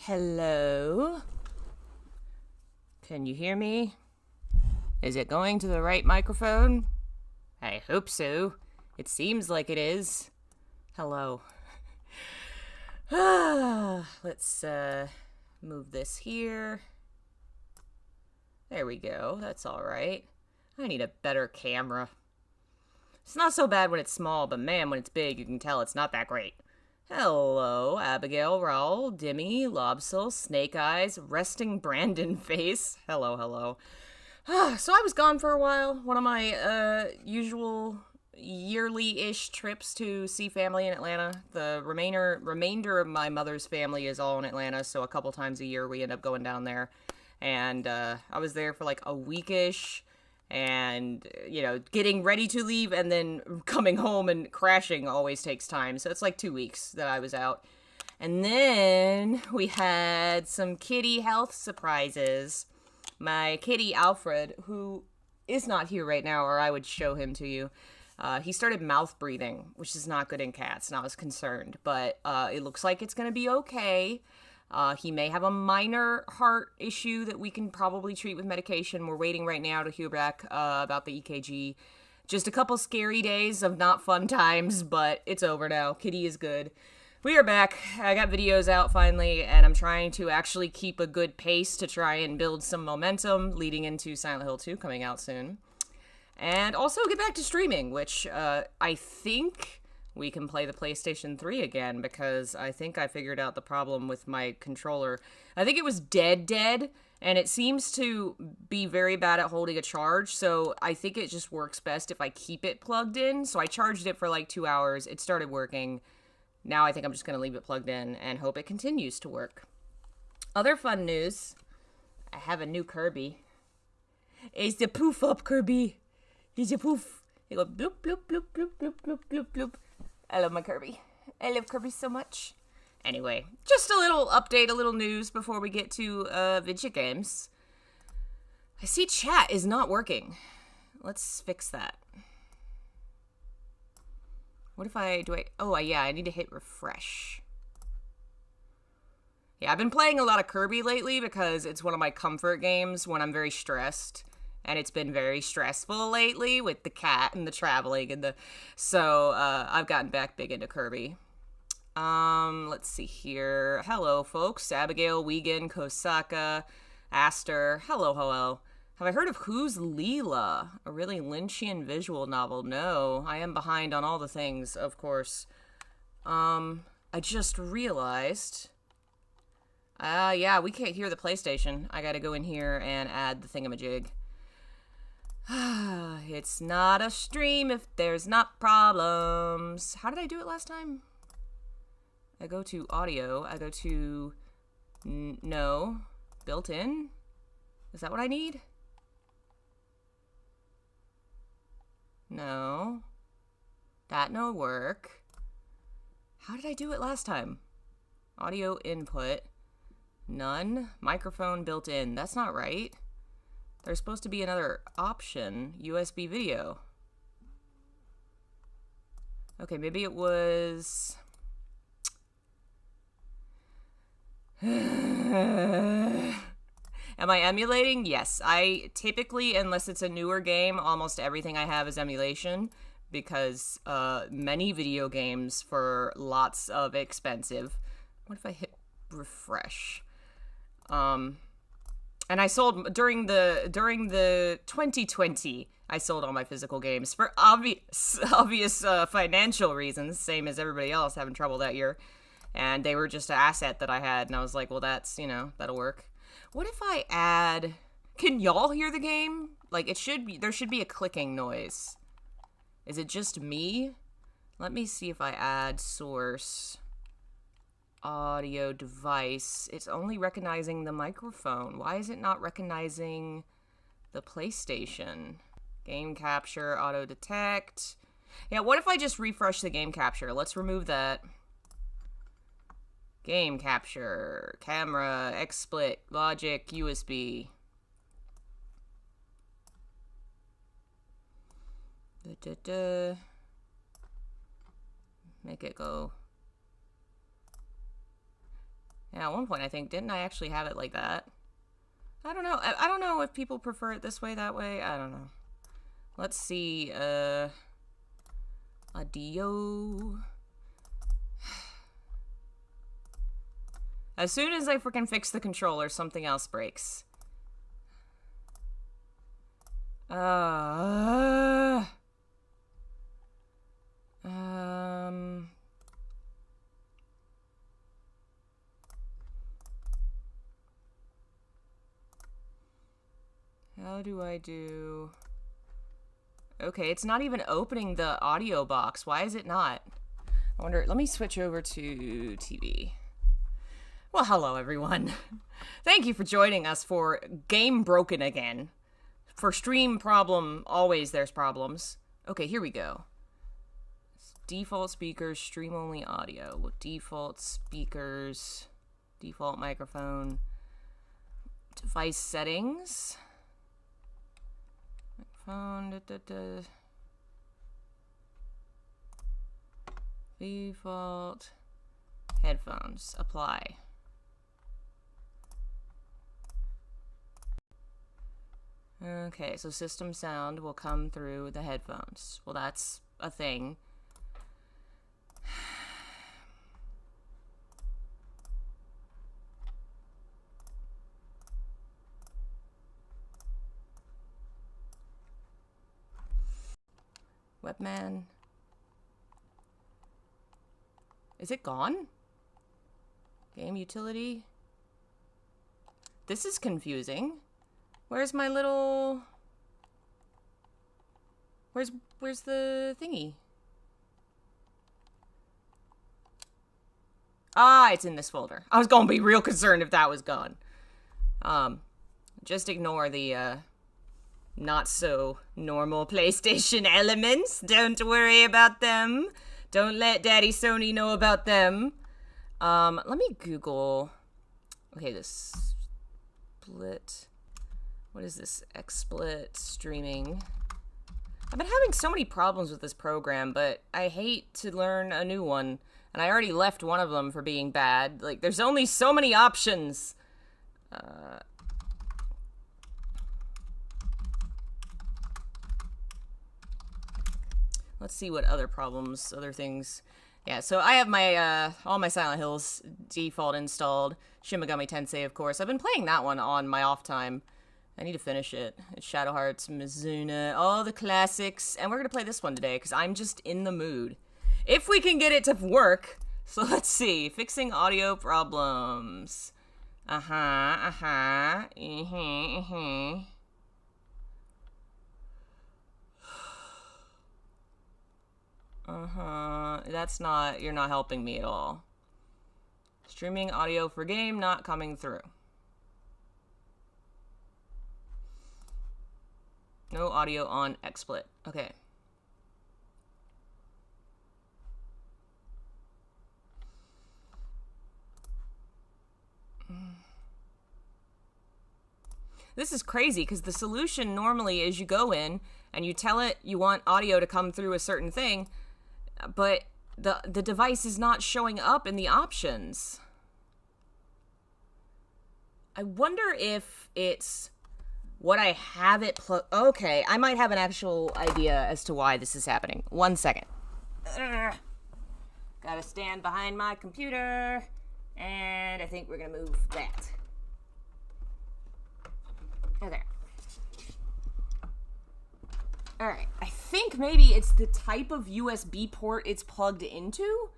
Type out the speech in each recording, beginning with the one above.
Hello? Can you hear me? Is it going to the right microphone? I hope so. It seems like it is. Hello. Let's move this here. There we go. That's all right. I need a better camera. It's not so bad when it's small, but man, when it's big, you can tell it's not that great. Hello, Abigail, Raoul, Dimmy, Lobsil, Snake Eyes, Resting Brandon Face. Hello. So I was gone for a while. One of my usual yearly-ish trips to see family in Atlanta. The remainder of my mother's family is all in Atlanta, so a couple times a year we end up going down there. And I was there for like a weekish. And, you know, getting ready to leave and then coming home and crashing always takes time. So it's like 2 weeks that I was out. And then we had some kitty health surprises. My kitty, Alfred, who is not here right now, or I would show him to you. He started mouth breathing, which is not good in cats, and I was concerned. But it looks like it's going to be okay. He may have a minor heart issue that we can probably treat with medication. We're waiting right now to hear back about the EKG. Just a couple scary days of not fun times, but it's over now. Kitty is good. We are back. I got videos out finally, and I'm trying to actually keep a good pace to try and build some momentum leading into Silent Hill 2 coming out soon. And also get back to streaming, which I think we can play the PlayStation 3 again, because I think I figured out the problem with my controller. I think it was dead, and it seems to be very bad at holding a charge, so I think it just works best if I keep it plugged in. So I charged it for like 2 hours. It started working. Now I think I'm just going to leave it plugged in and hope it continues to work. Other fun news. I have a new Kirby. It's the poof up Kirby. He's a poof. He goes bloop, bloop, bloop, bloop, bloop, bloop, bloop, bloop. I love my Kirby. I love Kirby so much. Anyway, just a little update, a little news before we get to video games. I see chat is not working. Let's fix that. What if I yeah, I need to hit refresh. Yeah, I've been playing a lot of Kirby lately because it's one of my comfort games when I'm very stressed. And it's been very stressful lately with the cat and the traveling and so I've gotten back big into Kirby. Let's see here. Hello, folks. Abigail, Wiegand, Kosaka, Aster. Hello. Have I heard of Who's Leela? A really Lynchian visual novel. No, I am behind on all the things, of course. I just realized. Yeah, we can't hear the PlayStation. I gotta go in here and add the thingamajig. It's not a stream if there's not problems. How did I do it last time? I go to audio. I go to no. Built in? Is that what I need? No. That no work. How did I do it last time? Audio input. None. Microphone built in. That's not right. There's supposed to be another option, USB video. Okay, maybe it was... Am I emulating? Yes. I typically, unless it's a newer game, almost everything I have is emulation, because many video games for lots of expensive. What if I hit refresh? And I sold during the 2020. I sold all my physical games for obvious financial reasons, same as everybody else having trouble that year. And they were just an asset that I had, and I was like, well, that's, you know, that'll work. What if I add? Can y'all hear the game? Like, there should be a clicking noise. Is it just me? Let me see if I add source. Audio device. It's only recognizing the microphone. Why is it not recognizing the PlayStation? Game capture, auto detect. Yeah, what if I just refresh the game capture? Let's remove that. Game capture, camera, XSplit, logic, USB. Make it go. Yeah, at one point I think, didn't I actually have it like that? I don't know. I don't know if people prefer it this way, that way. I don't know. Let's see. Audio. As soon as I freaking fix the controller, something else breaks. How do I do... Okay, it's not even opening the audio box. Why is it not? I wonder... Let me switch over to TV. Well, hello, everyone. Thank you for joining us for Game Broken Again. For stream problem, always there's problems. Okay, here we go. Default speakers, stream-only audio. Default speakers, default microphone. Device settings. Microphone, Default. Headphones, apply. Okay, so system sound will come through the headphones. Well, that's a thing. Webman. Is it gone? Game utility. This is confusing. Where's my little... Where's the thingy? Ah, it's in this folder. I was gonna be real concerned if that was gone. Just ignore the, not so normal PlayStation elements. Don't worry about them. Don't let Daddy Sony know about them. Let me Google... Okay, this... Split... What is this? XSplit streaming. I've been having so many problems with this program, but I hate to learn a new one. And I already left one of them for being bad. Like, there's only so many options. Let's see what other problems, other things. Yeah, so I have my, all my Silent Hills default installed. Shin Megami Tensei, of course. I've been playing that one on my off time. I need to finish it. It's Shadow Hearts, Mizuna, all the classics. And we're going to play this one today because I'm just in the mood. If we can get it to work. So let's see. Fixing audio problems. That's not, you're not helping me at all. Streaming audio for game not coming through. No audio on XSplit. Okay. This is crazy because the solution normally is you go in and you tell it you want audio to come through a certain thing, but the device is not showing up in the options. I wonder if it's what I have it okay, I might have an actual idea as to why this is happening. 1 second. Gotta stand behind my computer, and I think we're gonna move that. Okay. Alright, I think maybe it's the type of USB port it's plugged into.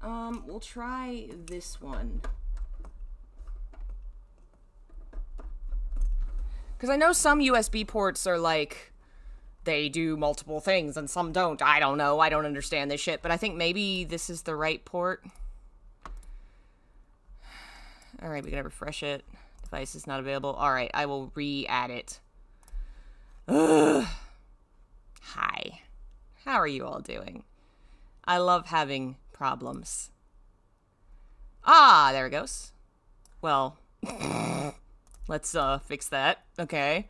We'll try this one. Because I know some USB ports are like, they do multiple things and some don't. I don't know. I don't understand this shit. But I think maybe this is the right port. Alright, we gotta refresh it. Device is not available. Alright, I will re-add it. Ugh. Hi. How are you all doing? I love having problems. Ah, there it goes. Well, let's fix that. Okay.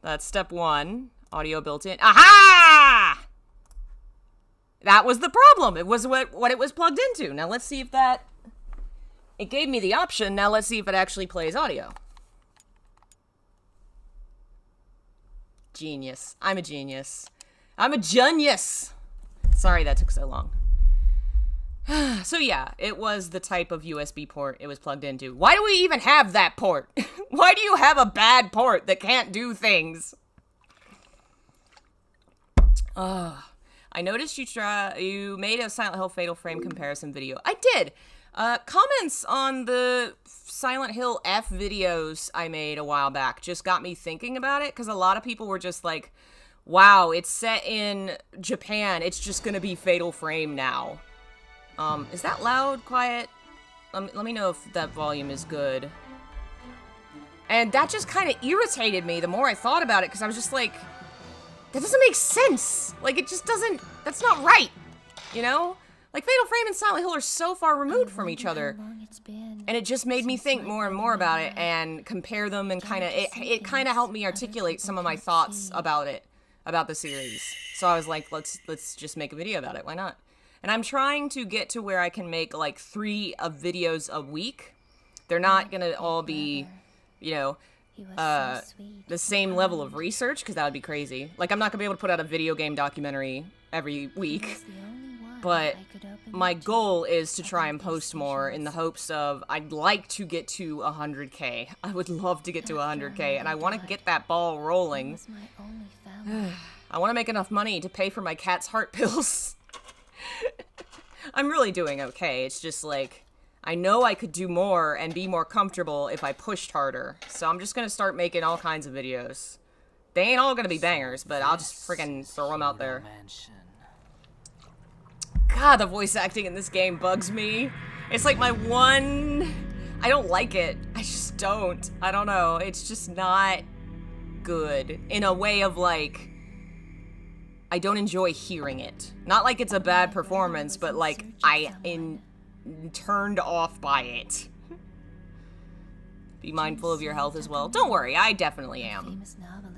That's step 1. Audio built in. Aha! That was the problem. It was what it was plugged into. Now let's see if that it gave me the option. Now let's see if it actually plays audio. Genius. I'm a genius. I'm a genius. Sorry that took so long. So yeah, it was the type of USB port it was plugged into. Why do we even have that port? Why do you have a bad port that can't do things? I noticed you made a Silent Hill Fatal Frame comparison video. I did. Comments on the Silent Hill F videos I made a while back just got me thinking about it, because a lot of people were just like, wow, it's set in Japan. It's just gonna be Fatal Frame now. Is that loud? Quiet? Let me know if that volume is good. And that just kind of irritated me the more I thought about it, because I was just like, that doesn't make sense. Like, it just doesn't, that's not right, you know? Like, Fatal Frame and Silent Hill are so far removed from each other. And it just made me think more and more about it and compare them, and kind of, it kind of helped me articulate some of my thoughts about it, about the series. So I was like, let's just make a video about it. Why not? And I'm trying to get to where I can make like 3 videos a week. They're not gonna all be, you know, the same level of research, because that would be crazy. Like, I'm not gonna be able to put out a video game documentary every week. But my goal is to try and post more, in the hopes of, I'd like to get to 100K. I would love to get to 100K, and I want to get that ball rolling. I want to make enough money to pay for my cat's heart pills. I'm really doing okay. It's just like, I know I could do more and be more comfortable if I pushed harder. So I'm just gonna start making all kinds of videos. They ain't all gonna be bangers, but I'll just freaking throw them out there. God, the voice acting in this game bugs me. It's like my one... I don't like it. I just don't. I don't know. It's just not good. In a way of like... I don't enjoy hearing it. Not like it's a bad performance, but like turned off by it. Be mindful of your health as well. Don't worry, I definitely am.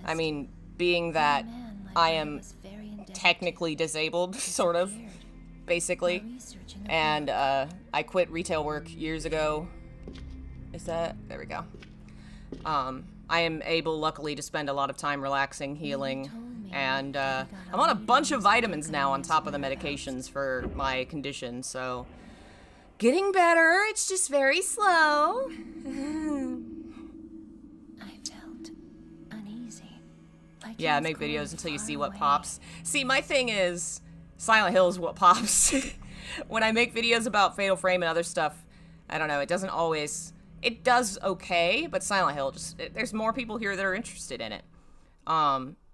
I mean, being that I am technically disabled, sort of, basically, and I quit retail work years ago. Is that? There we go. I am able, luckily, to spend a lot of time relaxing, healing, and I'm on a bunch of vitamins now on top of the medications for my condition, so getting better. It's just very slow. I felt uneasy. Yeah, I make videos until you see what pops. See, my thing is, Silent Hill is what pops. When I make videos about Fatal Frame and other stuff, I don't know, it doesn't always... It does okay, but Silent Hill just... There's more people here that are interested in it.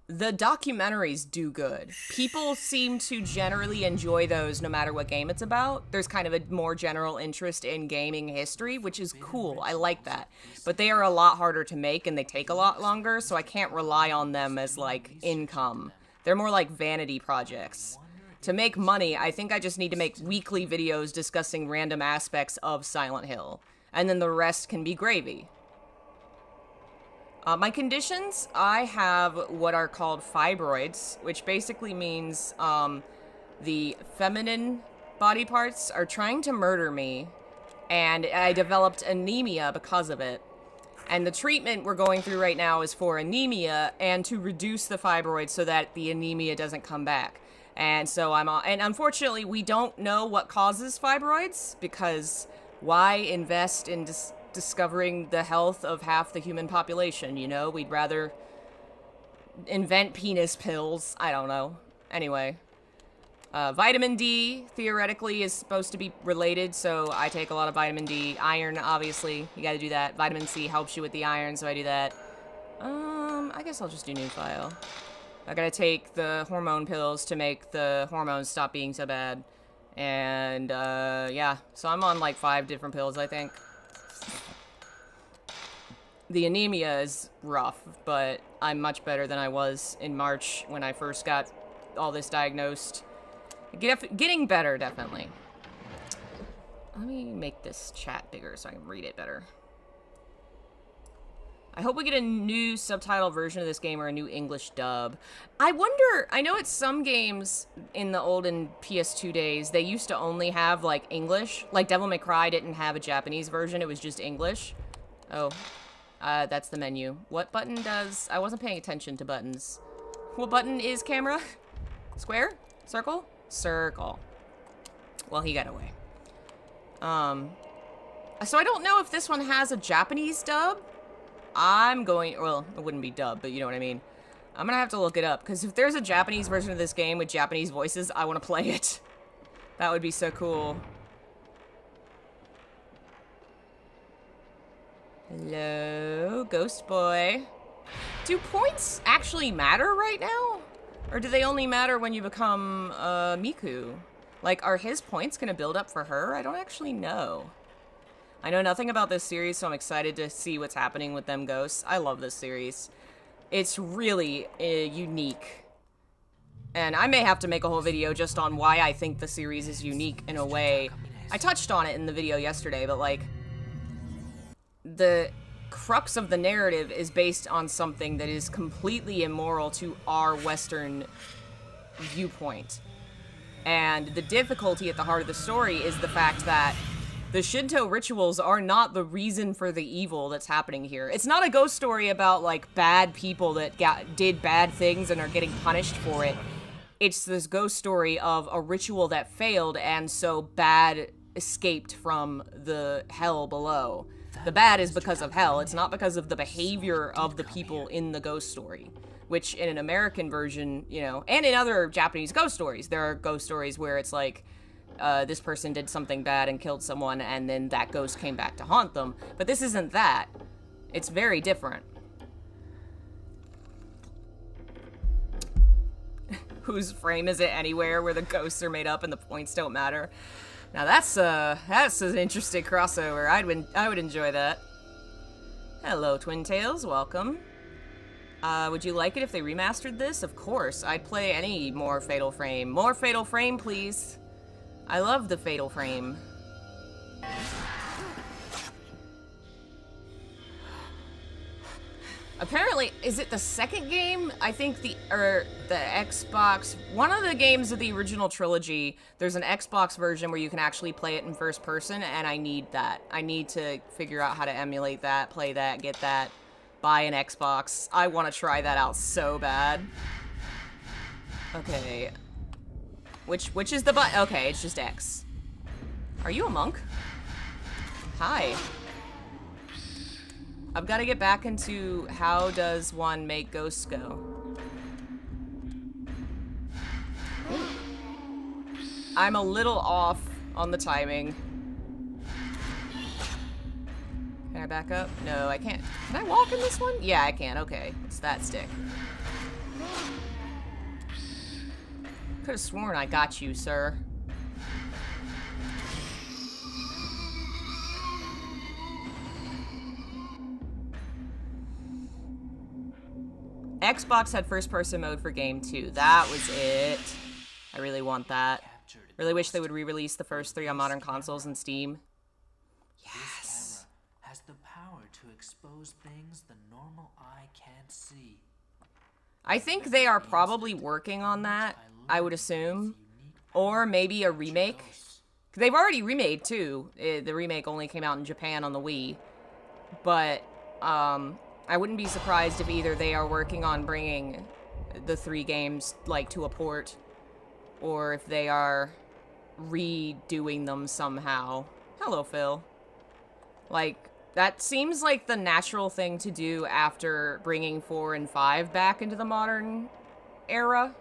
The documentaries do good. People seem to generally enjoy those no matter what game it's about. There's kind of a more general interest in gaming history, which is cool. I like that. But they are a lot harder to make, and they take a lot longer, so I can't rely on them as, like, income. They're more like vanity projects. To make money, I think I just need to make weekly videos discussing random aspects of Silent Hill. And then the rest can be gravy. My conditions, I have what are called fibroids, which basically means the feminine body parts are trying to murder me, and I developed anemia because of it. And the treatment we're going through right now is for anemia and to reduce the fibroids so that the anemia doesn't come back. And so and unfortunately, we don't know what causes fibroids, because why invest in discovering the health of half the human population, you know? We'd rather invent penis pills. I don't know. Anyway. Vitamin D, theoretically, is supposed to be related, so I take a lot of vitamin D. Iron, obviously, you gotta do that. Vitamin C helps you with the iron, so I do that. I guess I'll just do new file. I gotta take the hormone pills to make the hormones stop being so bad. And, yeah. So I'm on, like, 5 different pills, I think. The anemia is rough, but I'm much better than I was in March when I first got all this diagnosed. Getting better, definitely. Let me make this chat bigger so I can read it better. I hope we get a new subtitle version of this game or a new English dub. I wonder, I know it's some games in the olden PS2 days, they used to only have, like, English. Like, Devil May Cry didn't have a Japanese version, it was just English. Oh, that's the menu. What button does... I wasn't paying attention to buttons. What button is camera? Square? Circle? Circle. Well, he got away. So I don't know if this one has a Japanese dub. Well, it wouldn't be dub, but you know what I mean. I'm gonna have to look it up, because if there's a Japanese version of this game with Japanese voices, I want to play it. That would be so cool. Hello, Ghost Boy. Do points actually matter right now? Or do they only matter when you become, Miku? Like, are his points gonna build up for her? I don't actually know. I know nothing about this series, so I'm excited to see what's happening with them ghosts. I love this series. It's really unique. And I may have to make a whole video just on why I think the series is unique in a way. I touched on it in the video yesterday, but, like, the crux of the narrative is based on something that is completely immoral to our Western viewpoint. And the difficulty at the heart of the story is the fact that the Shinto rituals are not the reason for the evil that's happening here. It's not a ghost story about, like, bad people that did bad things and are getting punished for it. It's this ghost story of a ritual that failed, and so bad escaped from the hell below. The bad is because of hell. It's not because of the behavior of the people in the ghost story. Which, in an American version, you know, and in other Japanese ghost stories, there are ghost stories where it's like, this person did something bad and killed someone, and then that ghost came back to haunt them. But this isn't that. It's very different. Whose frame is it anywhere where the ghosts are made up and the points don't matter? Now that's an interesting crossover. I would enjoy that. Hello, Twin Tails. Welcome. Would you like it if they remastered this? Of course. I'd play any more Fatal Frame. More Fatal Frame, please. I love the Fatal Frame. Apparently, is it the second game? I think the Xbox, one of the games of the original trilogy, there's an Xbox version where you can actually play it in first person, and I need that. I need to figure out how to emulate that, play that, get that, buy an Xbox. I want to try that out so bad. Okay. Which is the button? Okay, it's just X. Are you a monk? Hi. I've got to get back into how does one make ghosts go. I'm a little off on the timing. Can I back up? No, I can't. Can I walk in this one? Yeah, I can. Okay, it's that stick. Could have sworn I got you, sir. Xbox had first-person mode for game 2. That was it. I really want that. Really wish they would re-release the first 3 on modern consoles and Steam. Yes. Has the power to expose things the normal eye can't see. I think they are probably working on that, I would assume. Or maybe a remake. They've already remade 2. The remake only came out in Japan on the Wii. But, I wouldn't be surprised if either they are working on bringing the 3 games, like, to a port, or if they are redoing them somehow. Hello, Phil. Like, that seems like the natural thing to do after bringing 4 and 5 back into the modern era.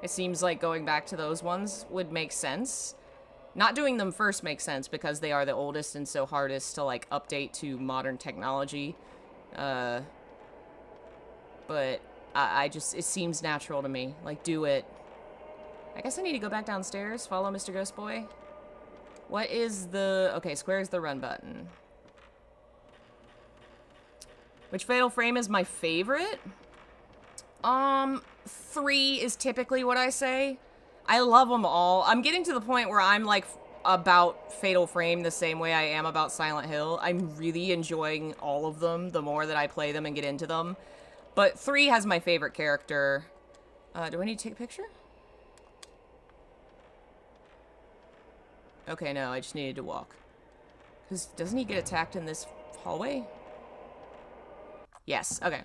It seems like going back to those ones would make sense. Not doing them first makes sense because they are the oldest and so hardest to, like, update to modern technology. But I just, it seems natural to me. Like, do it. I guess I need to go back downstairs, follow Mr. Ghost Boy. What is the, okay, square is the run button. Which Fatal Frame is my favorite? 3 is typically what I say. I love them all. I'm getting to the point where I'm, like, about Fatal Frame the same way I am about Silent Hill. I'm really enjoying all of them the more that I play them and get into them. But 3 has my favorite character. Do I need to take a picture? Okay, no, I just needed to walk. Because doesn't he get attacked in this hallway? Yes, okay.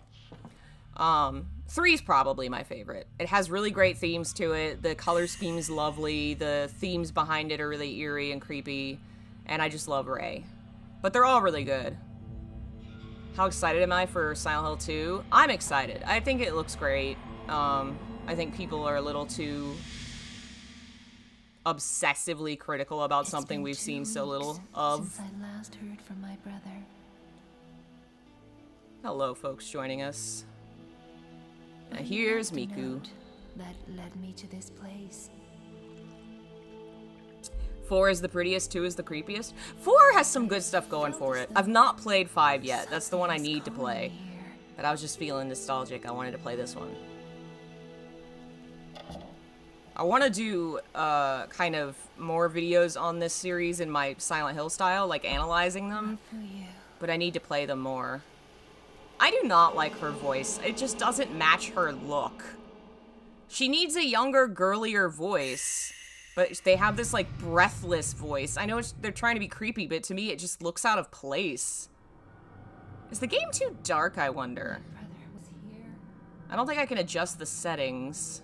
3's probably my favorite. It has really great themes to it. The color scheme's lovely. The themes behind it are really eerie and creepy. And I just love Ray. But they're all really good. How excited am I for Silent Hill 2? I'm excited. I think it looks great. I think people are a little too obsessively critical about something we've seen so little of. Since I last heard from my brother. Hello, folks joining us. Now here's Miku. That led me to this place. 4 is the prettiest, 2 is the creepiest. 4 has some good stuff going for it. I've not played 5 yet. That's the one I need to play. But I was just feeling nostalgic. I wanted to play this one. I want to do kind of more videos on this series in my Silent Hill style, like analyzing them. But I need to play them more. I do not like her voice. It just doesn't match her look. She needs a younger, girlier voice. But they have this, like, breathless voice. I know they're trying to be creepy, but to me it just looks out of place. Is the game too dark, I wonder? I don't think I can adjust the settings.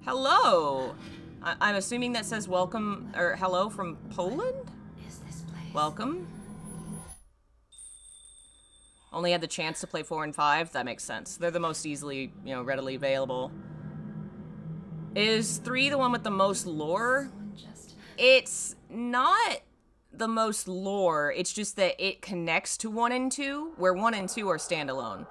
Hello! I'm assuming that says welcome, or hello from Poland? Welcome. Only had the chance to play 4 and 5? That makes sense. They're the most easily, you know, readily available. Is 3 the one with the most lore? It's not the most lore, it's just that it connects to 1 and 2, where 1 and 2 are standalone.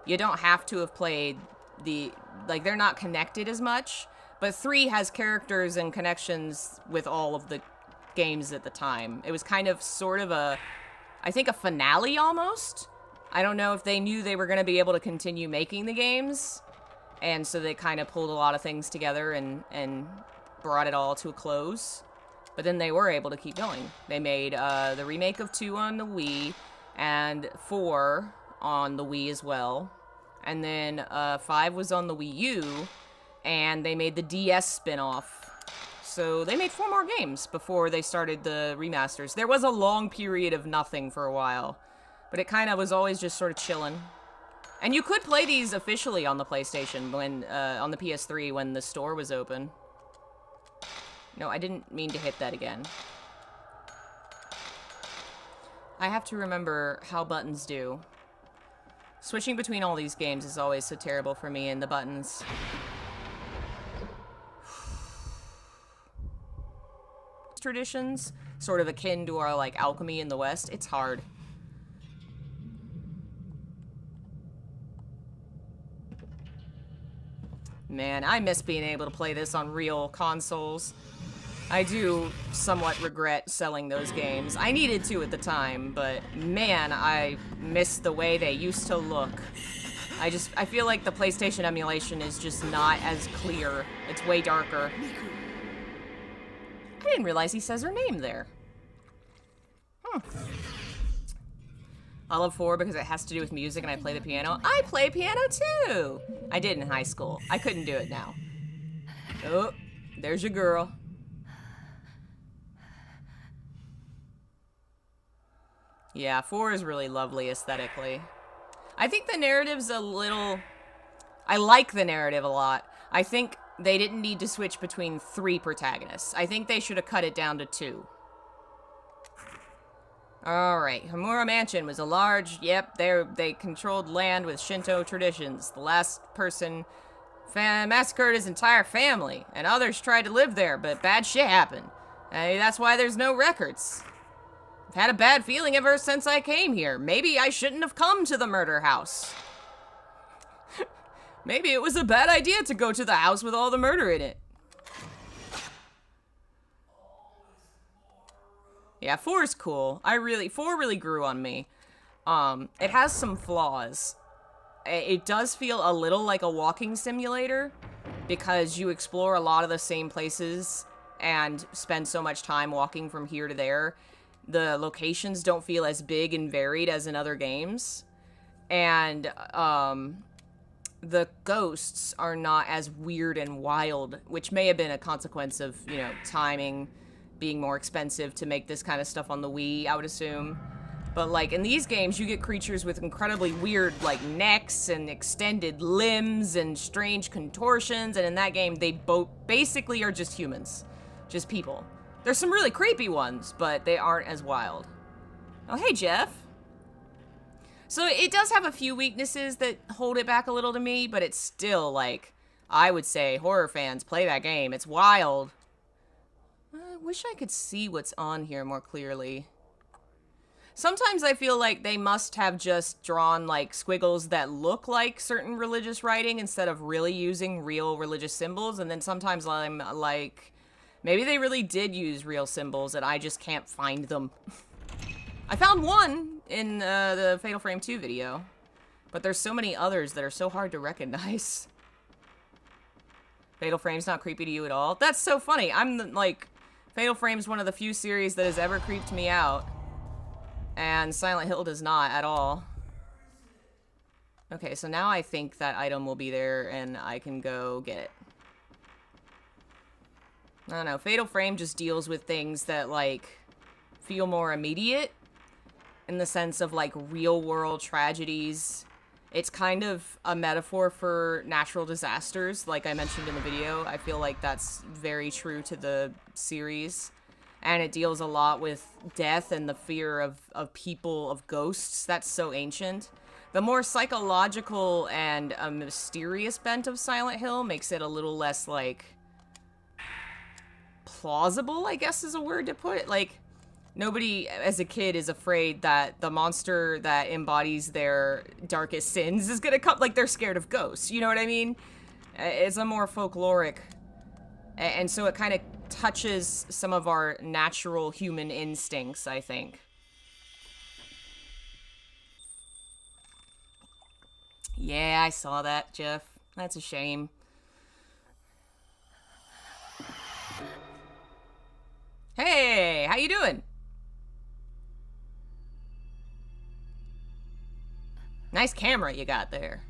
You don't have to have played the... like, they're not connected as much, but 3 has characters and connections with all of the games at the time. It was kind of sort of a... I think a finale, almost? I don't know if they knew they were going to be able to continue making the games, and so they kind of pulled a lot of things together and brought it all to a close. But then they were able to keep going. They made the remake of 2 on the Wii, and 4 on the Wii as well. And then 5 was on the Wii U, and they made the DS spin-off. So they made 4 more games before they started the remasters. There was a long period of nothing for a while, but it kind of was always just sort of chilling. And you could play these officially on the PlayStation when, on the PS3 when the store was open. No, I didn't mean to hit that again. I have to remember how buttons do. Switching between all these games is always so terrible for me, and the buttons. Traditions, sort of akin to our, like, alchemy in the West, it's hard. Man, I miss being able to play this on real consoles. I do somewhat regret selling those games. I needed to at the time, but man, I miss the way they used to look. I feel like the PlayStation emulation is just not as clear. It's way darker. I didn't realize he says her name there. I love 4 because it has to do with music and I play the piano. I play piano too! I did in high school. I couldn't do it now. Oh, there's your girl. Yeah, 4 is really lovely aesthetically. I think the narrative's a little... I like the narrative a lot. I think they didn't need to switch between 3 protagonists. I think they should have cut it down to 2. Alright, Hamura Mansion was a large... Yep, they controlled land with Shinto traditions. The last person massacred his entire family, and others tried to live there, but bad shit happened. That's why there's no records. I've had a bad feeling ever since I came here. Maybe I shouldn't have come to the murder house. Maybe it was a bad idea to go to the house with all the murder in it. Yeah, 4 is cool. 4 really grew on me. It has some flaws. It does feel a little like a walking simulator because you explore a lot of the same places and spend so much time walking from here to there, the locations don't feel as big and varied as in other games. And the ghosts are not as weird and wild, which may have been a consequence of, you know, timing being more expensive to make this kind of stuff on the Wii, I would assume. But, like, in these games, you get creatures with incredibly weird, like, necks and extended limbs and strange contortions, and in that game, they both basically are just humans. Just people. There's some really creepy ones, but they aren't as wild. Oh, hey, Jeff. So it does have a few weaknesses that hold it back a little to me, but it's still, like, I would say, horror fans, play that game. It's wild. I wish I could see what's on here more clearly. Sometimes I feel like they must have just drawn, like, squiggles that look like certain religious writing instead of really using real religious symbols. And then sometimes I'm like, maybe they really did use real symbols and I just can't find them. I found one in the Fatal Frame 2 video, but there's so many others that are so hard to recognize. Fatal Frame's not creepy to you at all? That's so funny. I'm, like, Fatal Frame's one of the few series that has ever creeped me out. And Silent Hill does not at all. Okay, so now I think that item will be there and I can go get it. I don't know, Fatal Frame just deals with things that, like, feel more immediate in the sense of, like, real-world tragedies. It's kind of a metaphor for natural disasters, like I mentioned in the video. I feel like that's very true to the series. And it deals a lot with death and the fear of people, of ghosts. That's so ancient. The more psychological and mysterious bent of Silent Hill makes it a little less, like, plausible, I guess is a word to put it. Like, nobody as a kid is afraid that the monster that embodies their darkest sins is gonna come. Like, they're scared of ghosts. You know what I mean? It's a more folkloric. And so it kind of touches some of our natural human instincts, I think. Yeah, I saw that, Jeff. That's a shame. Hey, how you doing? Nice camera you got there.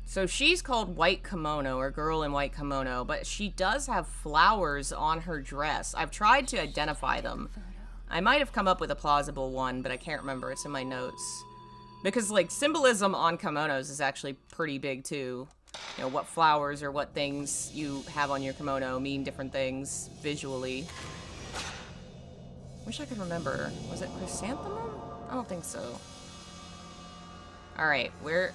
So she's called White Kimono, or Girl in White Kimono, but she does have flowers on her dress. I've tried to identify them. I might have come up with a plausible one, but I can't remember. It's in my notes. Because, like, symbolism on kimonos is actually pretty big, too. You know, what flowers or what things you have on your kimono mean different things visually. Wish I could remember. Was it chrysanthemum? I don't think so. Alright,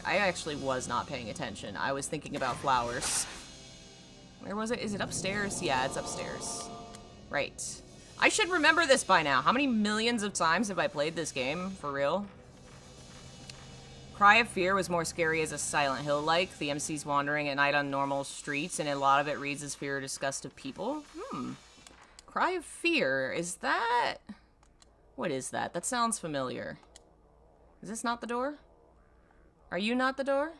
I actually was not paying attention. I was thinking about flowers. Where was it? Is it upstairs? Yeah, it's upstairs. Right. I should remember this by now. How many millions of times have I played this game? For real? Cry of Fear was more scary as a Silent Hill-like. The MC's wandering at night on normal streets, and a lot of it reads as fear or disgust of people. Cry of Fear. Is that... What is that? That sounds familiar. Is this not the door? Are you not the door?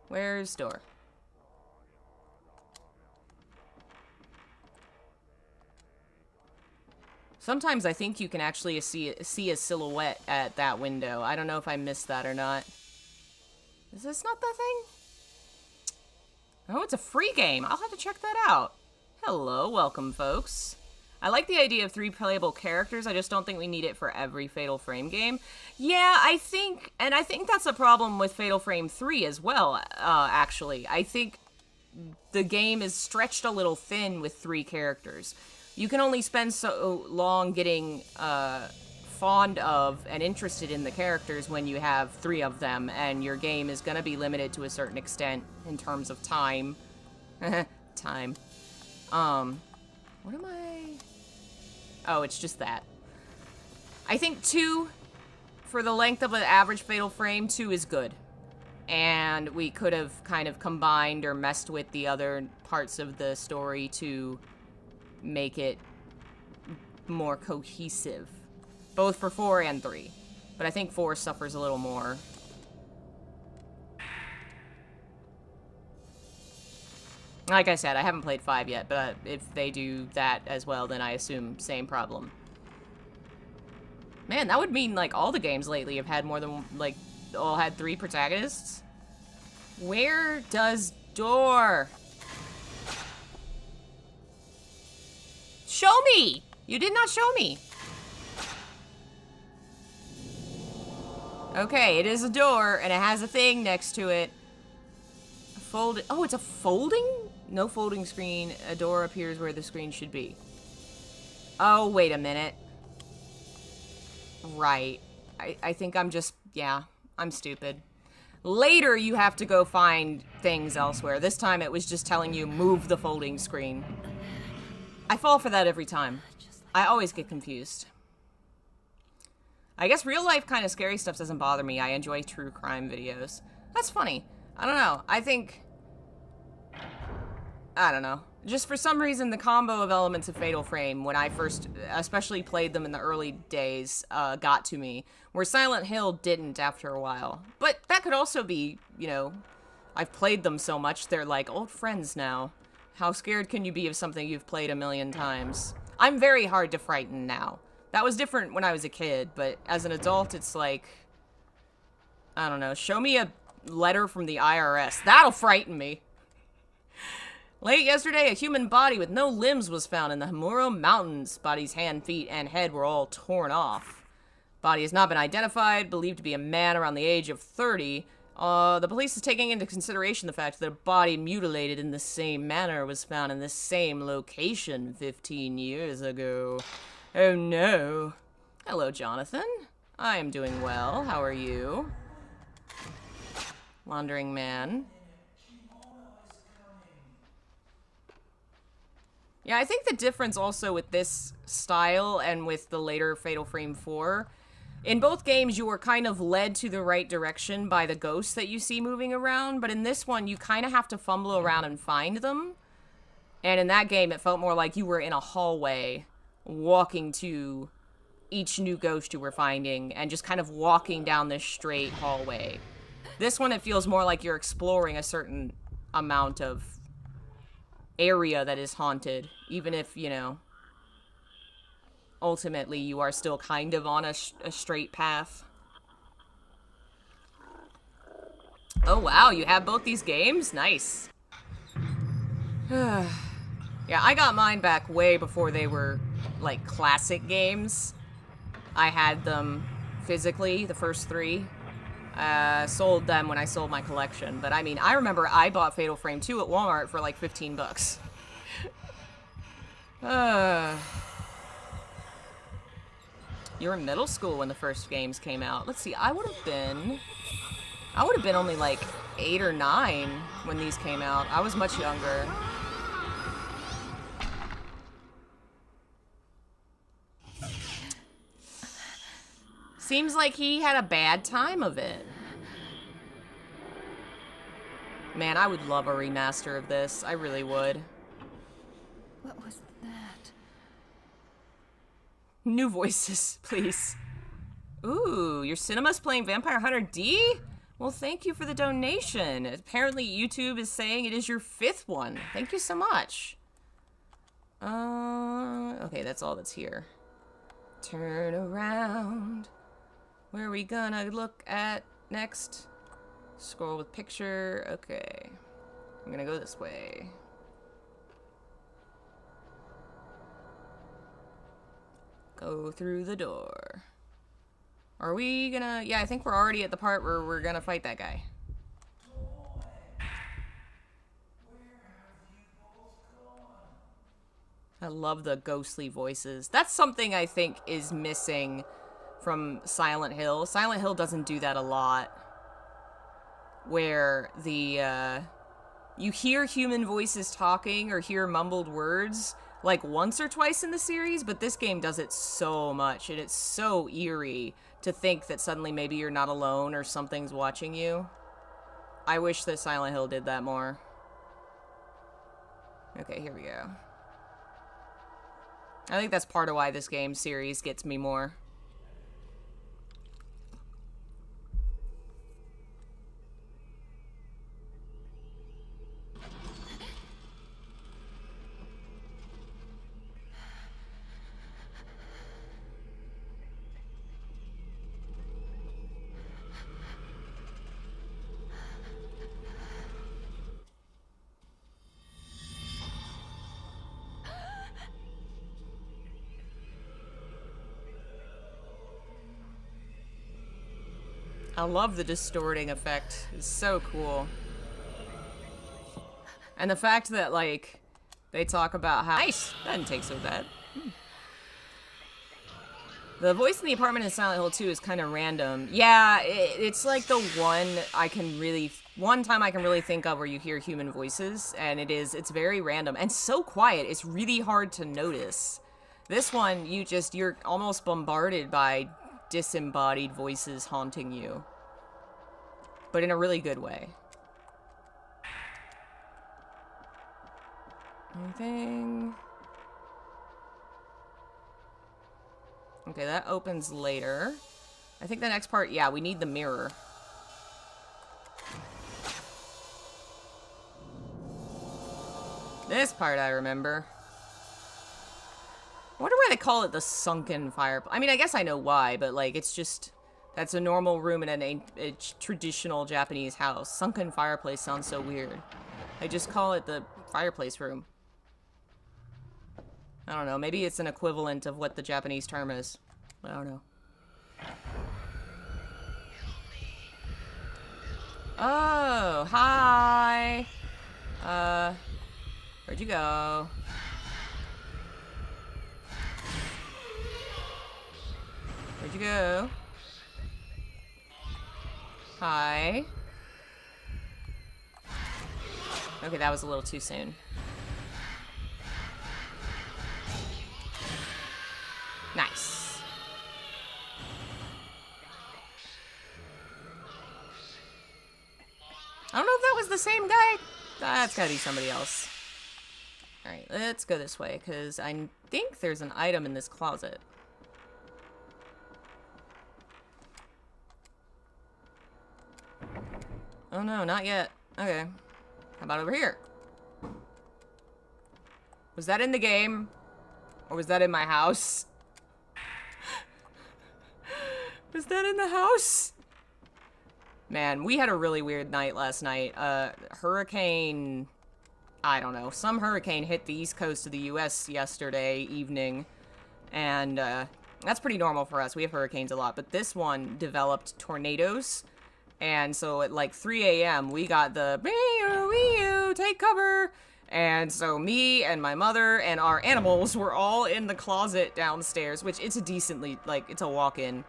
Where's door? Sometimes I think you can actually see a silhouette at that window. I don't know if I missed that or not. Is this not the thing? Oh, it's a free game. I'll have to check that out. Hello, welcome, folks. I like the idea of 3 playable characters. I just don't think we need it for every Fatal Frame game. Yeah, I think that's a problem with Fatal Frame 3 as well, actually. I think the game is stretched a little thin with 3 characters. You can only spend so long getting fond of and interested in the characters when you have 3 of them, and your game is going to be limited to a certain extent in terms of time. Time. What am I... Oh, it's just that. I think 2, for the length of an average Fatal Frame, 2 is good. And we could have kind of combined or messed with the other parts of the story to make it more cohesive. Both for 4 and 3. But I think 4 suffers a little more. Like I said, I haven't played 5 yet, but if they do that as well, then I assume same problem. Man, that would mean, like, all the games lately have had more than, like, all had 3 protagonists. Where does door? Show me! You did not show me. Okay, it is a door, and it has a thing next to it. Fold. Oh, it's a folding? No folding screen. A door appears where the screen should be. Oh, wait a minute. Right. I think I'm just... Yeah, I'm stupid. Later, you have to go find things elsewhere. This time, it was just telling you, move the folding screen. I fall for that every time. I always get confused. I guess real life kind of scary stuff doesn't bother me. I enjoy true crime videos. That's funny. I don't know. I don't know. Just for some reason, the combo of elements of Fatal Frame, when I first especially played them in the early days, got to me. Where Silent Hill didn't after a while. But that could also be, you know, I've played them so much, they're like old friends now. How scared can you be of something you've played a million times? I'm very hard to frighten now. That was different when I was a kid, but as an adult, it's like, I don't know, show me a letter from the IRS. That'll frighten me. Late yesterday, a human body with no limbs was found in the Himuro Mountains. Body's hand, feet, and head were all torn off. Body has not been identified, believed to be a man around the age of 30. The police is taking into consideration the fact that a body mutilated in the same manner was found in the same location 15 years ago. Oh no. Hello, Jonathan. I am doing well. How are you? Wandering man. Yeah, I think the difference also with this style and with the later Fatal Frame 4, in both games you were kind of led to the right direction by the ghosts that you see moving around, but in this one you kind of have to fumble around and find them. And in that game it felt more like you were in a hallway walking to each new ghost you were finding and just kind of walking down this straight hallway. This one, it feels more like you're exploring a certain amount of area that is haunted, even if, you know, ultimately you are still kind of on a straight path. Oh wow, you have both these games? Nice. Yeah, I got mine back way before they were, like, classic games. I had them physically, the first 3. Sold them when I sold my collection. But, I mean, I remember I bought Fatal Frame 2 at Walmart for, like, 15 bucks. You were in middle school when the first games came out. Let's see, I would have been only, like, 8 or 9 when these came out. I was much younger. Seems like he had a bad time of it. Man, I would love a remaster of this. I really would. What was that? New voices, please. Ooh, your cinema's playing Vampire Hunter D? Well, thank you for the donation. Apparently YouTube is saying it is your 5th one. Thank you so much. Okay, that's all that's here. Turn around. Where are we gonna look at next? Scroll with picture. Okay. I'm gonna go this way. Go through the door. Are we gonna... Yeah, I think we're already at the part where we're gonna fight that guy. I love the ghostly voices. That's something I think is missing from Silent Hill. Silent Hill doesn't do that a lot. Where the, you hear human voices talking or hear mumbled words, like, once or twice in the series, but this game does it so much, and it's so eerie to think that suddenly maybe you're not alone or something's watching you. I wish that Silent Hill did that more. Okay, here we go. I think that's part of why this game series gets me more. I love the distorting effect. It's so cool. And the fact that, like, they talk about how... Nice! That didn't take so bad. The voice in the apartment in Silent Hill 2 is kind of random. Yeah, it's like the one time I can really think of where you hear human voices, and it's very random and so quiet. It's really hard to notice. This one, you're almost bombarded by disembodied voices haunting you, but in a really good way. Anything? Okay, that opens later. I think the next part, yeah, we need the mirror. This part I remember. I wonder why they call it the sunken fireplace. I mean, I guess I know why, but, like, it's just... That's a normal room in a traditional Japanese house. Sunken fireplace sounds so weird. I just call it the fireplace room. I don't know. Maybe it's an equivalent of what the Japanese term is. I don't know. Oh, hi. Where'd you go? Where'd you go? Hi. Okay, that was a little too soon. Nice. I don't know if that was the same guy. That's gotta be somebody else. Alright, let's go this way, because I think there's an item in this closet. Oh no, not yet. Okay. How about over here? Was that in the game? Or was that in my house? Was that in the house? Man, we had a really weird night last night. Hurricane... I don't know. Some hurricane hit the east coast of the US yesterday evening. And, that's pretty normal for us. We have hurricanes a lot. But this one developed tornadoes. And so at like 3 a.m. we got the take cover. And so me and my mother and our animals were all in the closet downstairs, which it's a decently, like, it's a walk-in.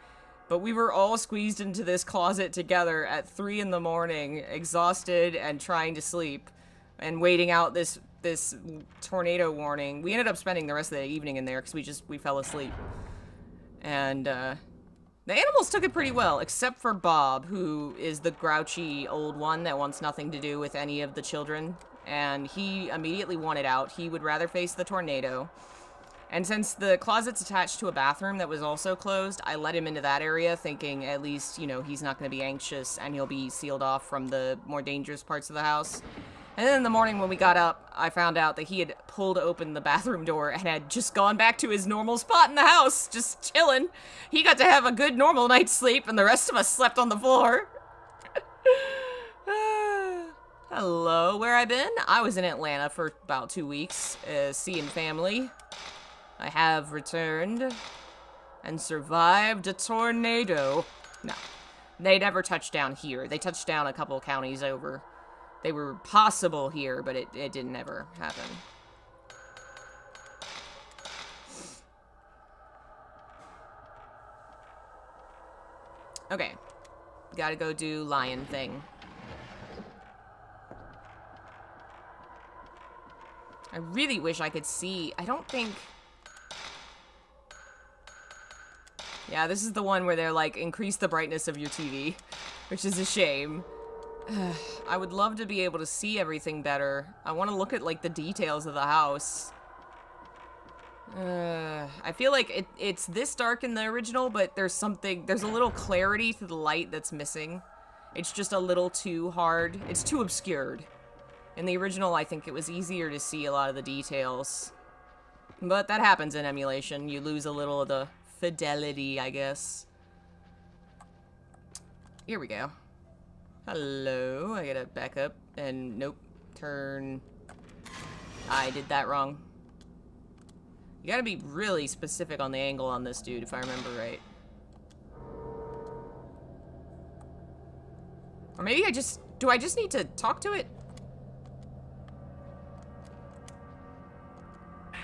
But we were all squeezed into this closet together at 3 in the morning, exhausted and trying to sleep and waiting out this tornado warning. We ended up spending the rest of the evening in there because we fell asleep. And, the animals took it pretty well, except for Bob, who is the grouchy old one that wants nothing to do with any of the children. And he immediately wanted out. He would rather face the tornado. And since the closet's attached to a bathroom that was also closed, I let him into that area, thinking at least, you know, he's not going to be anxious and he'll be sealed off from the more dangerous parts of the house. And then in the morning when we got up, I found out that he had pulled open the bathroom door and had just gone back to his normal spot in the house, just chilling. He got to have a good normal night's sleep, and the rest of us slept on the floor. Hello, where I been? I was in Atlanta for about 2 weeks, seeing family. I have returned and survived a tornado. No, they never touched down here. They touched down a couple counties over. They were possible here, but it didn't ever happen. Okay. Gotta go do lion thing. I really wish I could see. I don't think... Yeah, this is the one where they're like, increase the brightness of your TV, which is a shame. I would love to be able to see everything better. I want to look at, like, the details of the house. I feel like it's this dark in the original, but there's a little clarity to the light that's missing. It's just a little too hard. It's too obscured. In the original, I think it was easier to see a lot of the details. But that happens in emulation. You lose a little of the fidelity, I guess. Here we go. Hello, I gotta back up, and nope, turn. I did that wrong. You gotta be really specific on the angle on this dude, if I remember right. Or maybe I just... Do I just need to talk to it?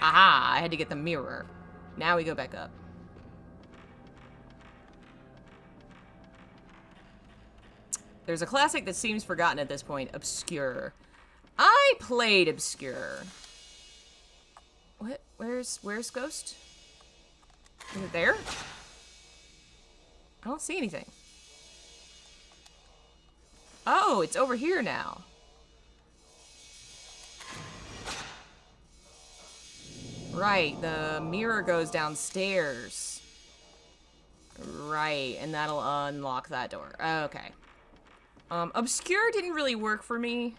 Aha! I had to get the mirror. Now we go back up. There's a classic that seems forgotten at this point. Obscure. I played Obscure. What? Where's Ghost? Is it there? I don't see anything. Oh, it's over here now. Right, the mirror goes downstairs. Right, and that'll unlock that door. Okay. Obscure didn't really work for me.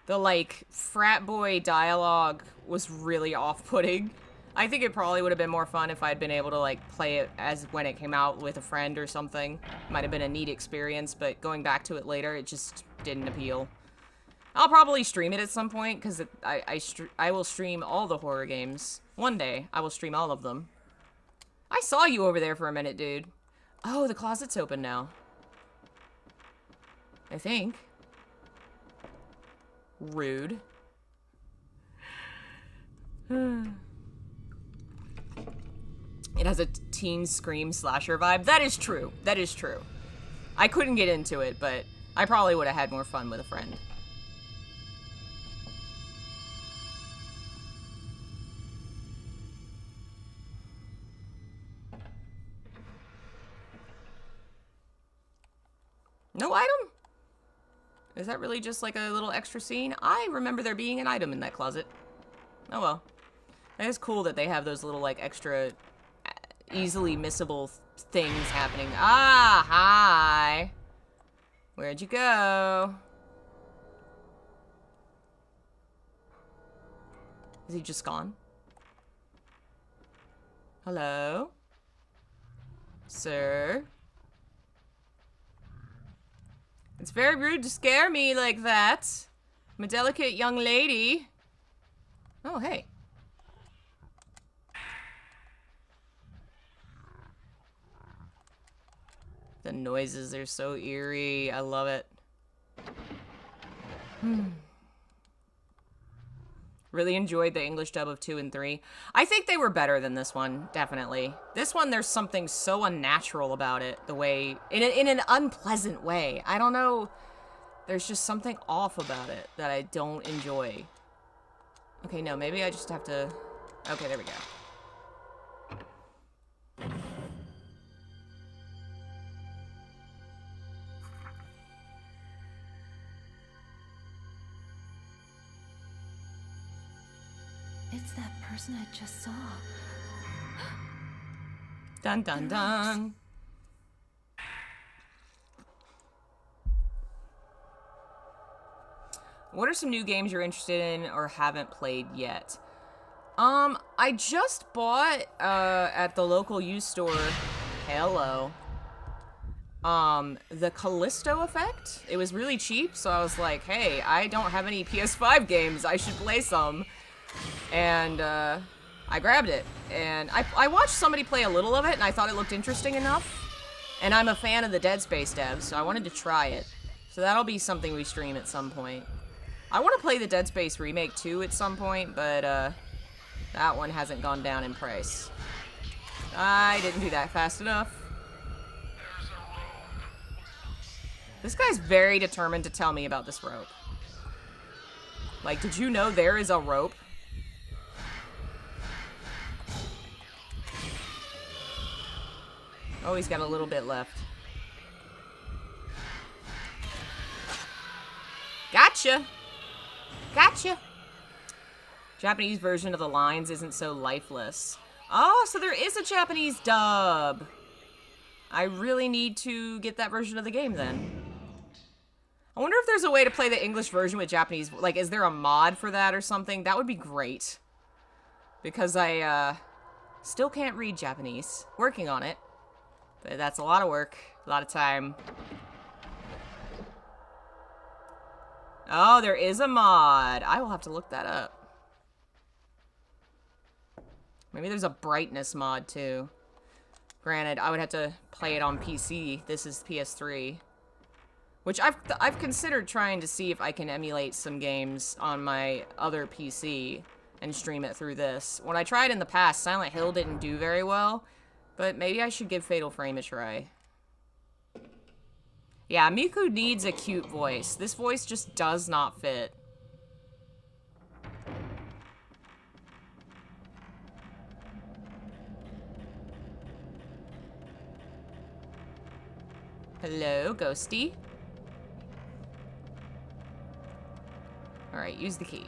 The, like, frat boy dialogue was really off-putting. I think it probably would have been more fun if I'd been able to, like, play it as when it came out with a friend or something. Might have been a neat experience, but going back to it later, it just didn't appeal. I'll probably stream it at some point, because I will stream all the horror games. One day, I will stream all of them. I saw you over there for a minute, dude. Oh, the closet's open now. I think. Rude. It has a teen scream slasher vibe. That is true. That is true. I couldn't get into it, but I probably would have had more fun with a friend. No item? Is that really just like a little extra scene? I remember there being an item in that closet. Oh well. It is cool that they have those little like extra easily missable things happening. Ah, hi. Where'd you go? Is he just gone? Hello? Sir? It's very rude to scare me like that. I'm a delicate young lady. Oh, hey. The noises are so eerie. I love it. Really enjoyed the English dub of 2 and 3. I think they were better than this one, definitely. This one, there's something so unnatural about it. The way... In an unpleasant way. I don't know. There's just something off about it that I don't enjoy. Okay, no, maybe I just have to... Okay, there we go. It's that person I just saw. Dun dun dun. What are some new games you're interested in or haven't played yet? I just bought at the local used store. Hello. The Callisto Effect. It was really cheap, so I was like, hey, I don't have any PS5 games. I should play some. And I grabbed it, and I watched somebody play a little of it, and I thought it looked interesting enough. And I'm a fan of the Dead Space devs, so I wanted to try it. So that'll be something we stream at some point. I want to play the Dead Space remake too at some point, but that one hasn't gone down in price. I didn't do that fast enough. This guy's very determined to tell me about this rope. Like, did you know there is a rope? Oh, he's got a little bit left. Gotcha! Gotcha! Japanese version of the lines isn't so lifeless. Oh, so there is a Japanese dub! I really need to get that version of the game, then. I wonder if there's a way to play the English version with Japanese... Like, is there a mod for that or something? That would be great. Because I, still can't read Japanese. Working on it. But that's a lot of work. A lot of time. Oh, there is a mod. I will have to look that up. Maybe there's a brightness mod, too. Granted, I would have to play it on PC. This is PS3. Which I've considered trying to see if I can emulate some games on my other PC and stream it through this. When I tried in the past, Silent Hill didn't do very well, but maybe I should give Fatal Frame a try. Yeah, Miku needs a cute voice. This voice just does not fit. Hello, Ghosty. Alright, use the key.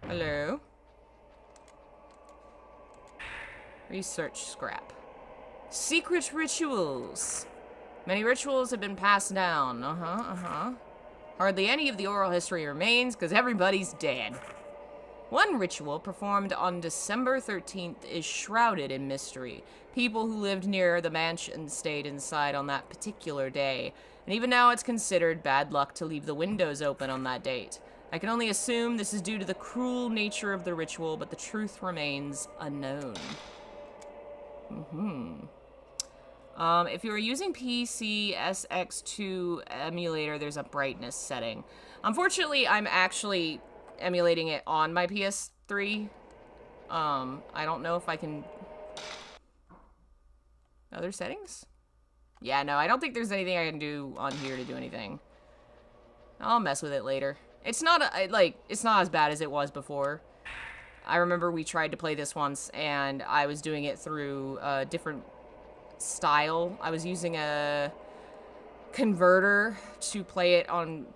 Hello. Research scrap. Secret rituals. Many rituals have been passed down. Hardly any of the oral history remains because everybody's dead. One ritual performed on December 13th is shrouded in mystery. People who lived near the mansion stayed inside on that particular day, and even now it's considered bad luck to leave the windows open on that date. I can only assume this is due to the cruel nature of the ritual, but the truth remains unknown. If you are using PC SX2 emulator, there's a brightness setting. Unfortunately, I'm actually emulating it on my PS3. I don't know if I can... Other settings? Yeah, no, I don't think there's anything I can do on here to do anything. I'll mess with it later. It's not, it's not as bad as it was before. I remember we tried to play this once, and I was doing it through a different style. I was using a converter to play it on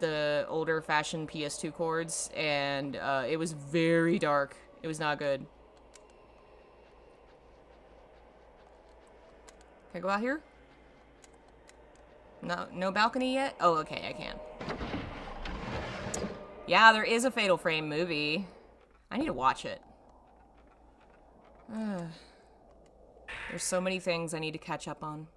the older-fashioned PS2 cords, and it was very dark. It was not good. Can I go out here? No balcony yet? Oh, okay, I can. Yeah, there is a Fatal Frame movie. I need to watch it. There's so many things I need to catch up on.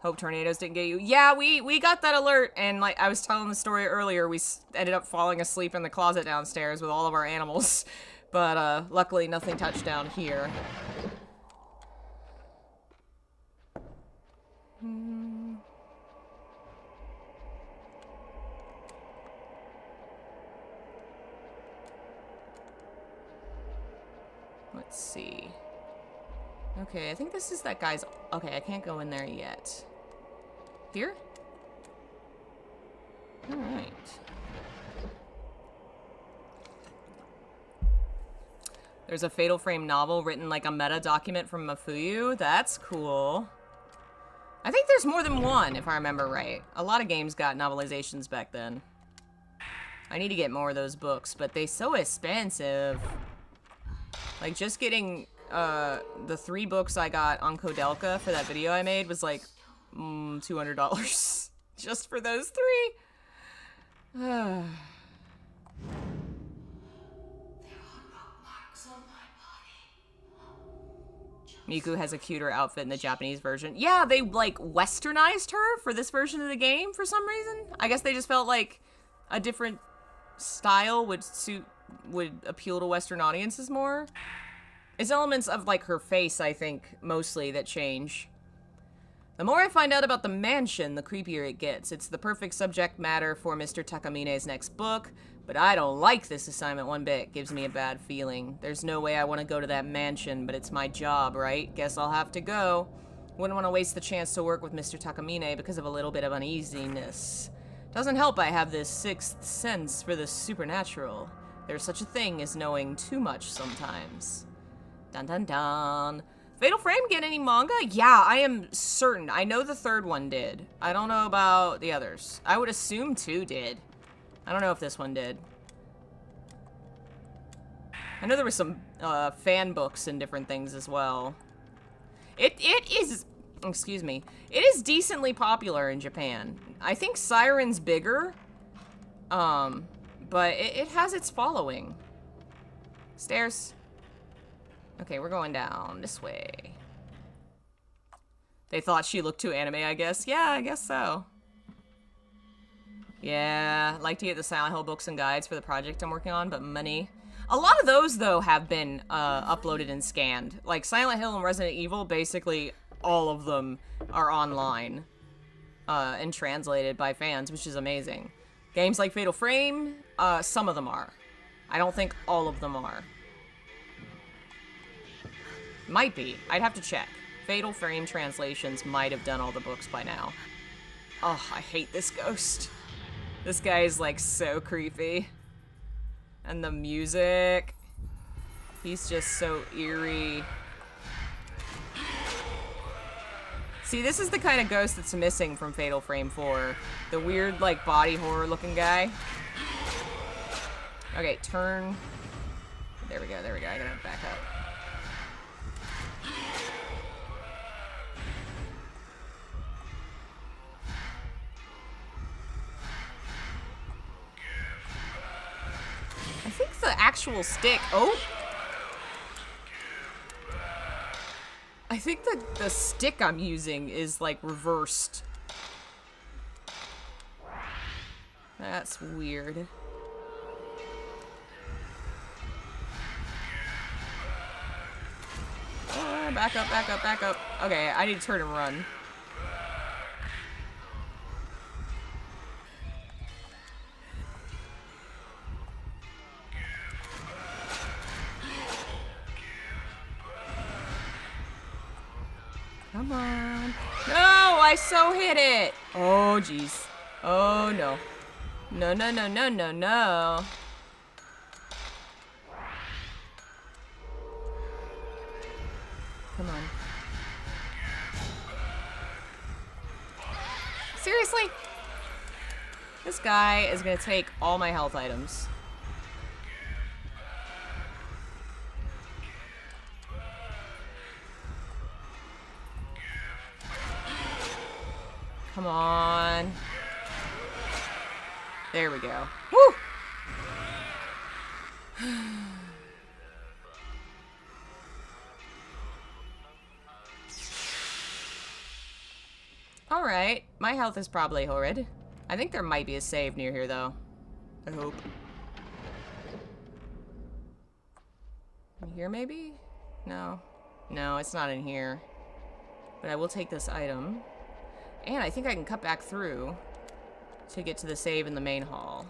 Hope tornadoes didn't get you. Yeah, we got that alert, and like I was telling the story earlier, we ended up falling asleep in the closet downstairs with all of our animals. But luckily nothing touched down here. Let's see. Okay, I think this is that guy's... Okay, I can't go in there yet. Here? Alright. There's a Fatal Frame novel written like a meta document from Mafuyu. That's cool. I think there's more than one, if I remember right. A lot of games got novelizations back then. I need to get more of those books, but they're so expensive. Like, just getting the 3 books I got on Kodelka for that video I made was like $200 just for those 3. Miku has a cuter outfit in the Japanese version. Yeah, they like westernized her for this version of the game for some reason. I guess they just felt like a different style would appeal to Western audiences more. It's elements of like her face, I think, mostly that change. The more I find out about the mansion, the creepier it gets. It's the perfect subject matter for Mr. Takamine's next book, but I don't like this assignment one bit. Gives me a bad feeling. There's no way I want to go to that mansion, but it's my job, right? Guess I'll have to go. Wouldn't want to waste the chance to work with Mr. Takamine because of a little bit of uneasiness. Doesn't help I have this 6th sense for the supernatural. There's such a thing as knowing too much sometimes. Dun dun dun. Fatal Frame get any manga? Yeah, I am certain. I know the 3rd one did. I don't know about the others. I would assume 2 did. I don't know if this one did. I know there was some fan books and different things as well. It is, excuse me, it is decently popular in Japan. I think Siren's bigger, but it has its following. Stairs. Okay, we're going down this way. They thought she looked too anime, I guess. Yeah, I guess so. Yeah, I'd like to get the Silent Hill books and guides for the project I'm working on, but money. A lot of those, though, have been uploaded and scanned. Like Silent Hill and Resident Evil, basically all of them are online and translated by fans, which is amazing. Games like Fatal Frame, some of them are. I don't think all of them are. Might be. I'd have to check. Fatal Frame translations might have done all the books by now. Oh, I hate this ghost. This guy is, like, so creepy. And the music. He's just so eerie. See, this is the kind of ghost that's missing from Fatal Frame 4. The weird, like, body horror looking guy. Okay, turn. There we go, there we go. I gotta back up. I think the actual stick... Oh! I think that the stick I'm using is, like, reversed. That's weird. Back up, back up, back up. Okay, I need to turn and run. Come on. No, I so hit it. Oh, jeez. Oh, no. No, no, no, no, no, no. Come on. Seriously? This guy is gonna take all my health items. Come on. There we go. Woo! Alright, my health is probably horrid. I think there might be a save near here, though. I hope. In here, maybe? No. No, it's not in here. But I will take this item. And I think I can cut back through to get to the save in the main hall.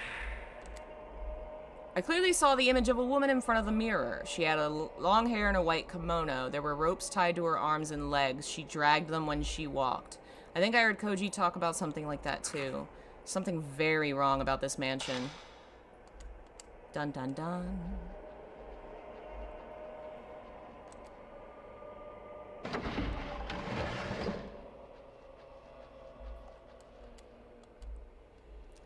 I clearly saw the image of a woman in front of the mirror. She had long hair and a white kimono. There were ropes tied to her arms and legs. She dragged them when she walked. I think I heard Koji talk about something like that too. Something very wrong about this mansion. Dun dun dun.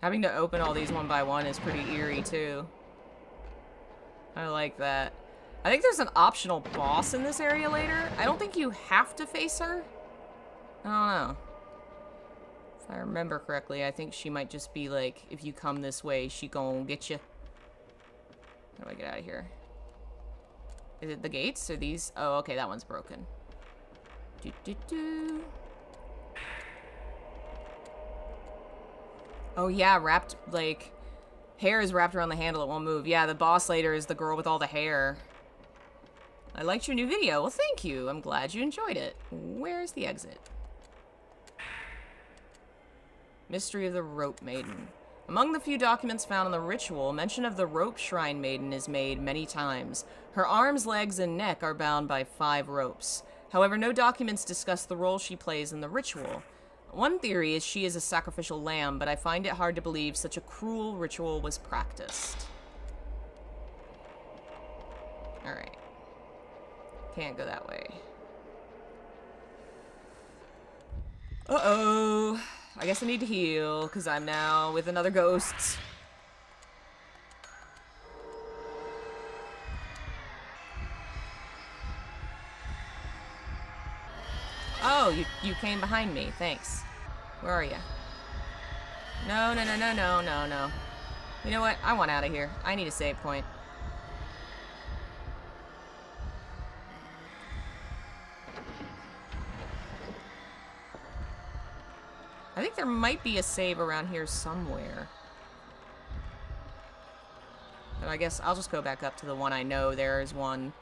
Having to open all these one by one is pretty eerie too. I like that. I think there's an optional boss in this area later. I don't think you have to face her. I don't know. If I remember correctly, I think she might just be like, if you come this way, she gon' get you. How do I get out of here? Is it the gates or these? Oh, okay, that one's broken. Do do do. Oh yeah, wrapped, like, hair is wrapped around the handle, it won't move. Yeah, the boss later is the girl with all the hair. I liked your new video. Well, thank you. I'm glad you enjoyed it. Where's the exit? Mystery of the Rope Maiden. Among the few documents found in the ritual, mention of the Rope Shrine Maiden is made many times. Her arms, legs, and neck are bound by 5 ropes. However, no documents discuss the role she plays in the ritual. One theory is she is a sacrificial lamb, but I find it hard to believe such a cruel ritual was practiced. Alright. Can't go that way. Uh-oh. I guess I need to heal, because I'm now with another ghost. Oh, you came behind me. Thanks. Where are you? No, no, no, no, no, no, no. You know what? I want out of here. I need a save point. I think there might be a save around here somewhere. And I guess I'll just go back up to the one I know there is one.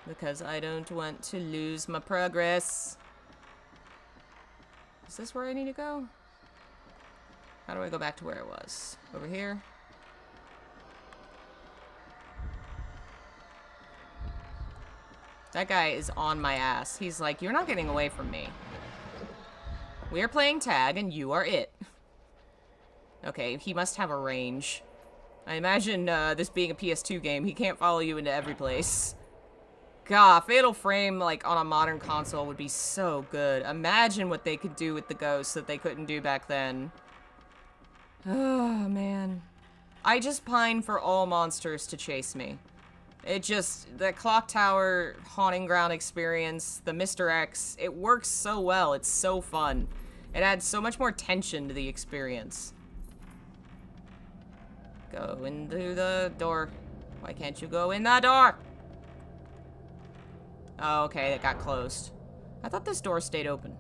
Because I don't want to lose my progress. Is this where I need to go? How do I go back to where it was? Over here? That guy is on my ass. He's like, you're not getting away from me. We are playing tag and you are it. Okay, he must have a range. I imagine this being a PS2 game, he can't follow you into every place. God, Fatal Frame, like, on a modern console would be so good. Imagine what they could do with the ghosts that they couldn't do back then. Oh, man. I just pine for all monsters to chase me. It just, the Clock Tower Haunting Ground experience, the Mr. X, it works so well. It's so fun. It adds so much more tension to the experience. Go into the door. Why can't you go in the door? Oh, okay, it got closed. I thought this door stayed open.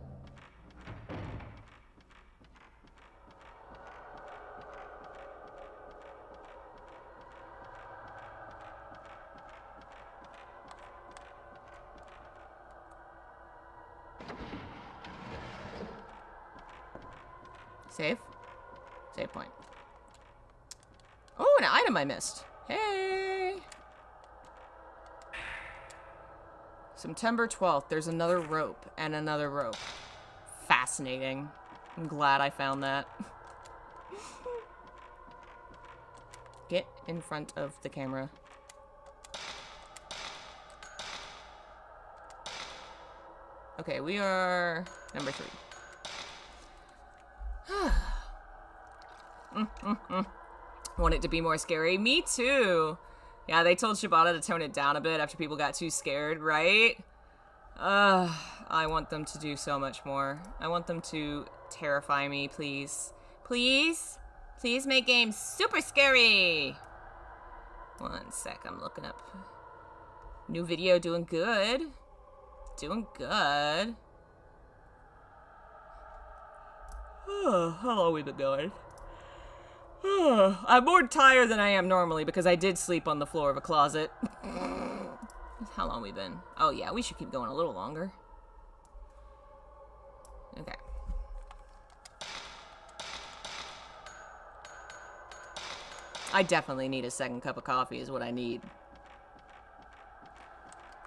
Save. Save point. Oh, an item I missed. Hey! September 12th, there's another rope and another rope. Fascinating. I'm glad I found that. Get in front of the camera. Okay, we are number 3. Want it to be more scary? Me too. Yeah, they told Shibata to tone it down a bit after people got too scared, right? I want them to do so much more. I want them to terrify me, please. Please? Please make games super scary! 1 sec, I'm looking up. New video, doing good. Doing good. How long have we been going? I'm more tired than I am normally because I did sleep on the floor of a closet. How long have we been? Oh yeah, we should keep going a little longer. Okay. I definitely need a second cup of coffee is what I need.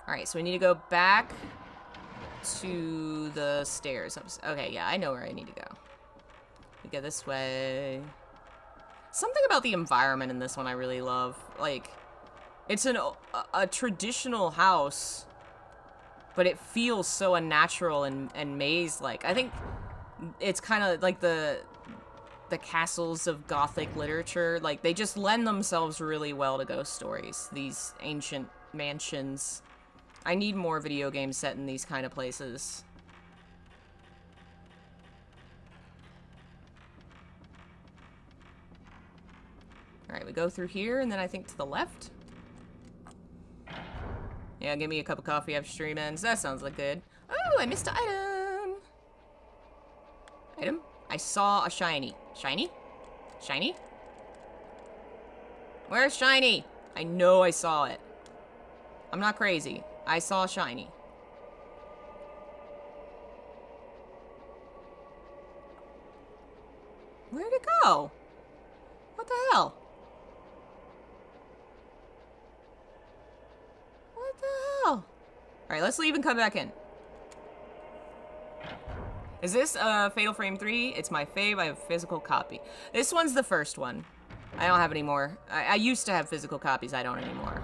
Alright, so we need to go back to the stairs. Okay, yeah, I know where I need to go. We go this way. Something about the environment in this one I really love. Like, it's a traditional house, but it feels so unnatural and maze-like. I think it's kind of like the castles of Gothic literature. Like, they just lend themselves really well to ghost stories. These ancient mansions. I need more video games set in these kind of places. Alright, we go through here, and then I think to the left. Yeah, give me a cup of coffee after stream ends. That sounds like good. Oh, I missed an item! Item? I saw a shiny. Shiny? Shiny? Where's shiny? I know I saw it. I'm not crazy. I saw shiny. Where'd it go? What the hell? What the hell? Alright, let's leave and come back in. Is this Fatal Frame 3? It's my fave. I have a physical copy. This one's the first one. I don't have any more. I used to have physical copies. I don't anymore.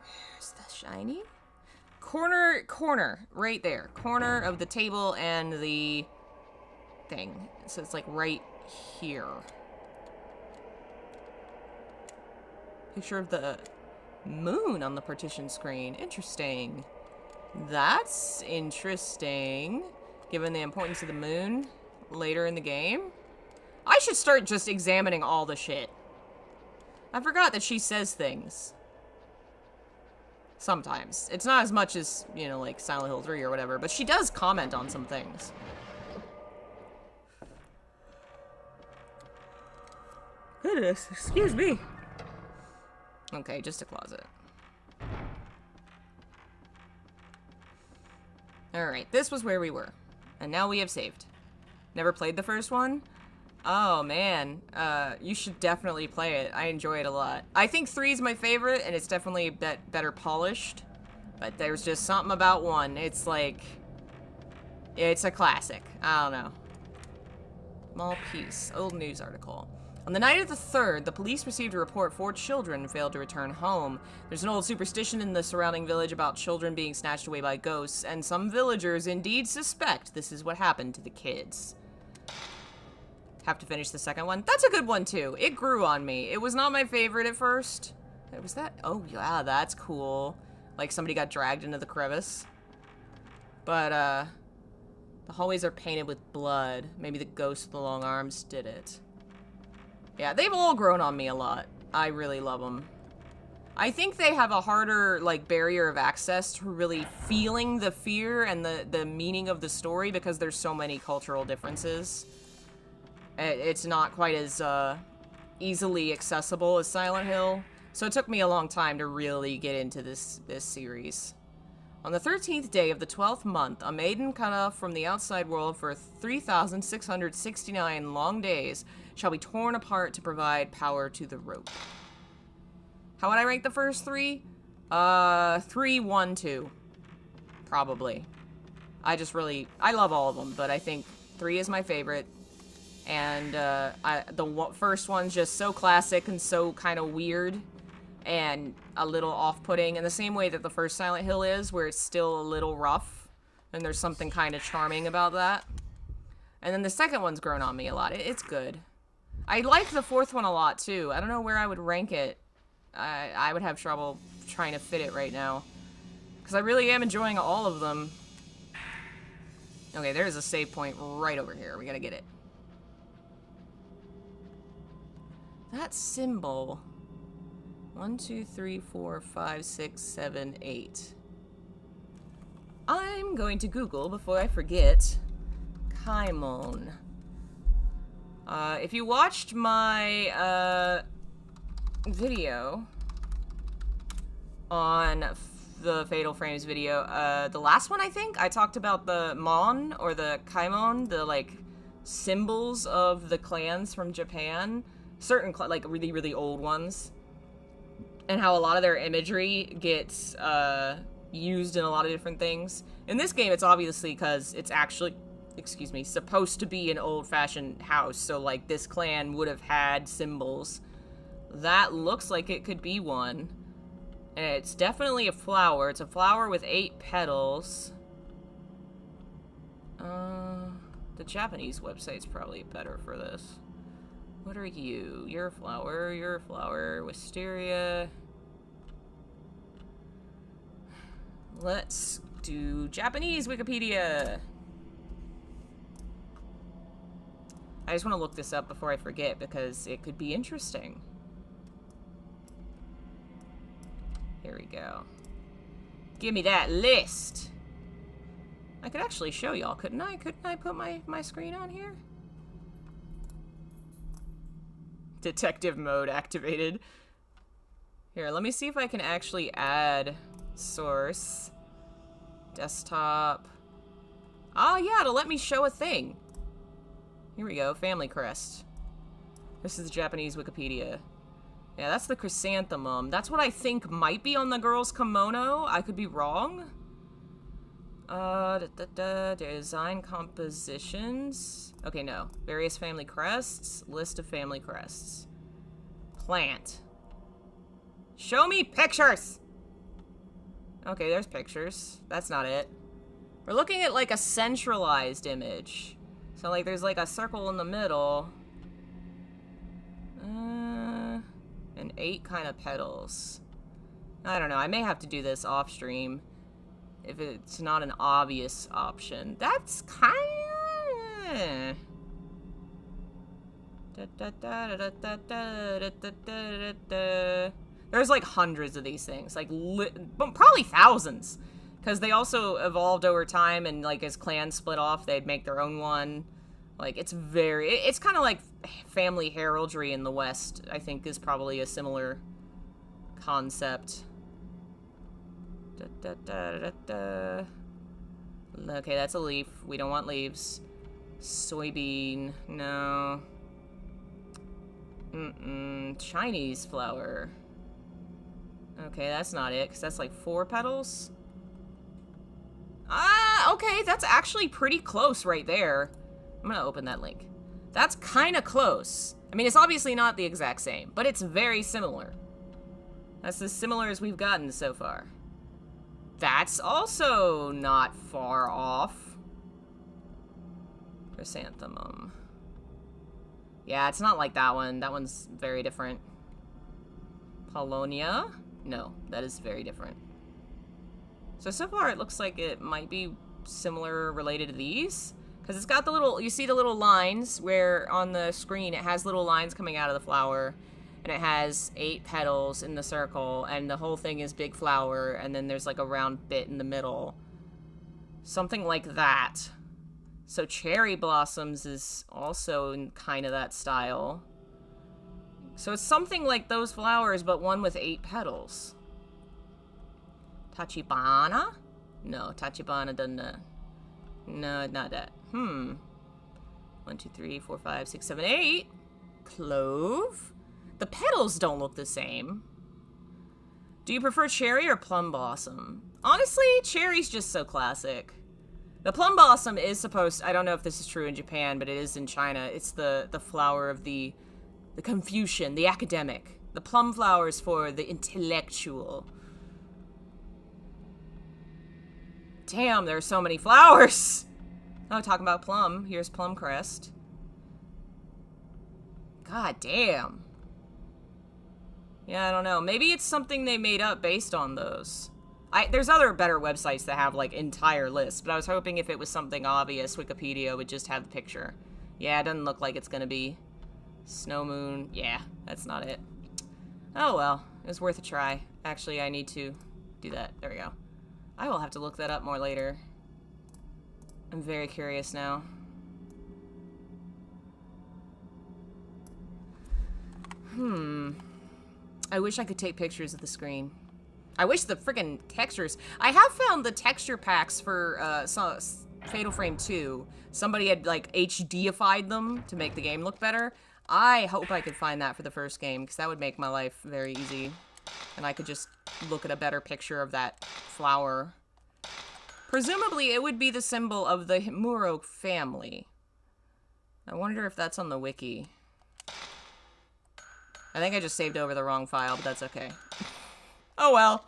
Where's the shiny? Corner. Right there. Corner of the table and the thing. So it's like right here. Picture of the moon on the partition screen. Interesting. That's interesting. Given the importance of the moon later in the game. I should start just examining all the shit. I forgot that she says things. Sometimes. It's not as much as, you know, like Silent Hill 3 or whatever, but she does comment on some things. Goodness, excuse me. Okay, just a closet. Alright, this was where we were. And now we have saved. Never played the first one? Oh, man. You should definitely play it. I enjoy it a lot. I think 3 is my favorite, and it's definitely a bit better polished. But there's just something about 1. It's like... It's a classic. I don't know. Small piece. Old news article. On the night of the 3rd, the police received a report 4 children failed to return home. There's an old superstition in the surrounding village about children being snatched away by ghosts, and some villagers indeed suspect this is what happened to the kids. Have to finish the second one. That's a good one, too. It grew on me. It was not my favorite at first. Was that? Oh, yeah, that's cool. Like somebody got dragged into the crevice. But, the hallways are painted with blood. Maybe the ghost with the long arms did it. Yeah, they've all grown on me a lot. I really love them. I think they have a harder, like, barrier of access to really feeling the fear and the meaning of the story because there's so many cultural differences. It's not quite as easily accessible as Silent Hill, so it took me a long time to really get into this series. On the 13th day of the 12th month, a maiden cut off from the outside world for 3,669 long days shall be torn apart to provide power to the rope. How would I rank the first 3? 3, 1, 2. Probably. I love all of them, but I think 3 is my favorite. And the first one's just so classic and so kind of weird and a little off-putting in the same way that the first Silent Hill is, where it's still a little rough and there's something kind of charming about that. And then the second one's grown on me a lot. It's good. I like the 4th one a lot too. I don't know where I would rank it. I would have trouble trying to fit it right now because I really am enjoying all of them. Okay, there's a save point right over here. We gotta get it. That symbol. 1, 2, 3, 4, 5, 6, 7, 8. I'm going to Google before I forget. Kaimon. If you watched my video on the Fatal Frames video, the last one I think, I talked about the Mon, or the Kaimon, the, like, symbols of the clans from Japan. Certain, like, really, really old ones. And how a lot of their imagery gets used in a lot of different things. In this game, it's obviously because it's actually, excuse me, supposed to be an old-fashioned house. So, like, this clan would have had symbols. That looks like it could be one. And it's definitely a flower. It's a flower with 8 petals. The Japanese website's probably better for this. What are you? You're a flower. You're a flower. Wisteria. Let's do Japanese Wikipedia. I just want to look this up before I forget because it could be interesting. Here we go. Give me that list. I could actually show y'all, couldn't I? Couldn't I put my screen on here? Detective mode activated. Here, let me see if I can actually add source. Desktop. Oh yeah, it'll let me show a thing. Here we go, family crest. This is the Japanese Wikipedia. Yeah, that's the chrysanthemum. That's what I think might be on the girl's kimono. I could be wrong. Design compositions. Okay, no. Various family crests. List of family crests. Plant. Show me pictures! Okay, there's pictures. That's not it. We're looking at, like, a centralized image. So, like, there's, like, a circle in the middle. And 8 kind of petals. I don't know. I may have to do this off stream. If it's not an obvious option. That's kinda... There's like hundreds of these things. Like, probably thousands. Because they also evolved over time and like as clans split off, they'd make their own one. Like, it's kind of like family heraldry in the West, I think, is probably a similar concept. Okay, that's a leaf. We don't want leaves. Soybean. No. Chinese flower. Okay, that's not it, because that's like 4 petals. Ah, okay, that's actually pretty close right there. I'm gonna open that link. That's kind of close. I mean, it's obviously not the exact same, but it's very similar. That's as similar as we've gotten so far. That's also not far off. Chrysanthemum. Yeah, it's not like that one. That one's very different. Polonia? No, that is very different. So far it looks like it might be similar related to these. Because it's got the little, you see the little lines where on the screen it has little lines coming out of the flower. And it has 8 petals in the circle, and the whole thing is big flower, and then there's like a round bit in the middle. Something like that. So cherry blossoms is also in kind of that style. So it's something like those flowers, but one with 8 petals. Tachibana? No, Tachibana doesn't. No, not that. 1, 2, 3, 4, 5, 6, 7, 8. Clove? The petals don't look the same. Do you prefer cherry or plum blossom? Honestly, cherry's just so classic. The plum blossom is supposed, I don't know if this is true in Japan, but it is in China. It's the flower of the Confucian, the academic. The plum flower is for the intellectual. Damn, there are so many flowers. Oh, talking about plum. Here's plum crest. God damn. Yeah, I don't know. Maybe it's something they made up based on those. There's other better websites that have, like, entire lists, but I was hoping if it was something obvious, Wikipedia would just have the picture. Yeah, it doesn't look like it's gonna be. Snow moon. Yeah, that's not it. Oh, well. It was worth a try. Actually, I need to do that. There we go. I will have to look that up more later. I'm very curious now. I wish I could take pictures of the screen. I wish the friggin' textures... I have found the texture packs for Fatal Frame 2. Somebody had, like, HDified them to make the game look better. I hope I could find that for the first game, because that would make my life very easy. And I could just look at a better picture of that flower. Presumably, it would be the symbol of the Muro family. I wonder if that's on the wiki. I think I just saved over the wrong file, but that's okay. Oh well.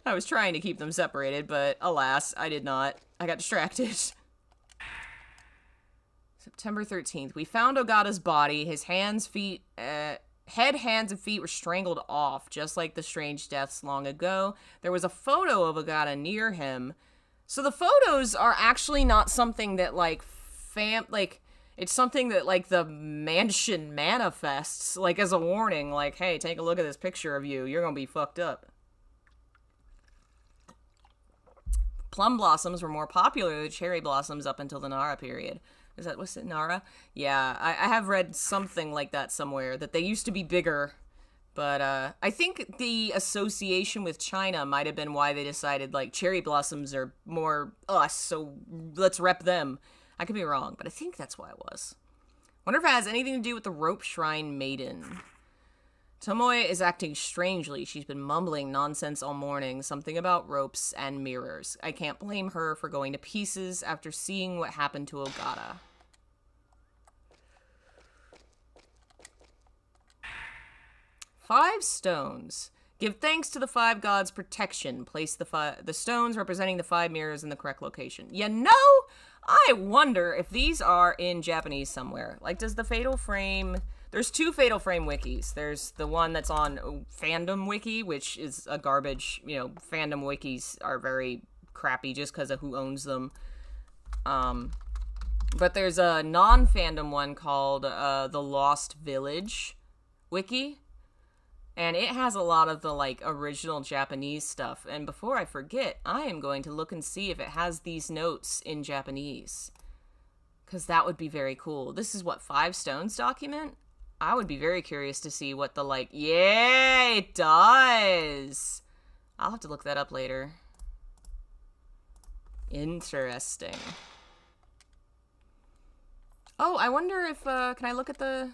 I was trying to keep them separated, but alas, I did not. I got distracted. September 13th. We found Ogata's body. His hands, feet, head, hands, and feet were strangled off, just like the strange deaths long ago. There was a photo of Ogata near him. So the photos are actually not something that, like, it's something that, like, the mansion manifests, like, as a warning, like, hey, take a look at this picture of you. You're gonna be fucked up. Plum blossoms were more popular than cherry blossoms up until the Nara period. What's it, Nara? Yeah, I have read something like that somewhere, that they used to be bigger. But, I think the association with China might have been why they decided, like, cherry blossoms are more us, so let's rep them. I could be wrong, but I think that's why it was. Wonder if it has anything to do with the Rope Shrine Maiden. Tomoe is acting strangely. She's been mumbling nonsense all morning, something about ropes and mirrors. I can't blame her for going to pieces after seeing what happened to Ogata. Five stones. Give thanks to the 5 gods' protection. Place the stones representing the 5 mirrors in the correct location. You know, I wonder if these are in Japanese somewhere. Like, does the Fatal Frame... There's 2 Fatal Frame wikis. There's the one that's on Fandom Wiki, which is a garbage... You know, fandom wikis are very crappy just because of who owns them. But there's a non-fandom one called The Lost Village Wiki. And it has a lot of the, like, original Japanese stuff. And before I forget, I am going to look and see if it has these notes in Japanese. Because that would be very cool. This is what, 5 stones document? I would be very curious to see what the, like... Yeah, it does! I'll have to look that up later. Interesting. Oh, I wonder if, can I look at the...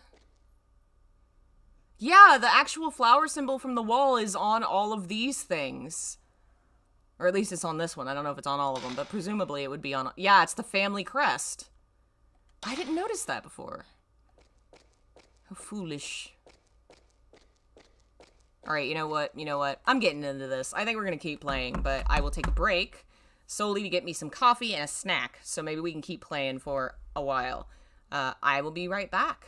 Yeah, the actual flower symbol from the wall is on all of these things. Or at least it's on this one. I don't know if it's on all of them, but presumably it would be on... Yeah, it's the family crest. I didn't notice that before. How foolish. Alright, you know what? You know what? I'm getting into this. I think we're gonna keep playing, but I will take a break solely to get me some coffee and a snack, so maybe we can keep playing for a while. I will be right back.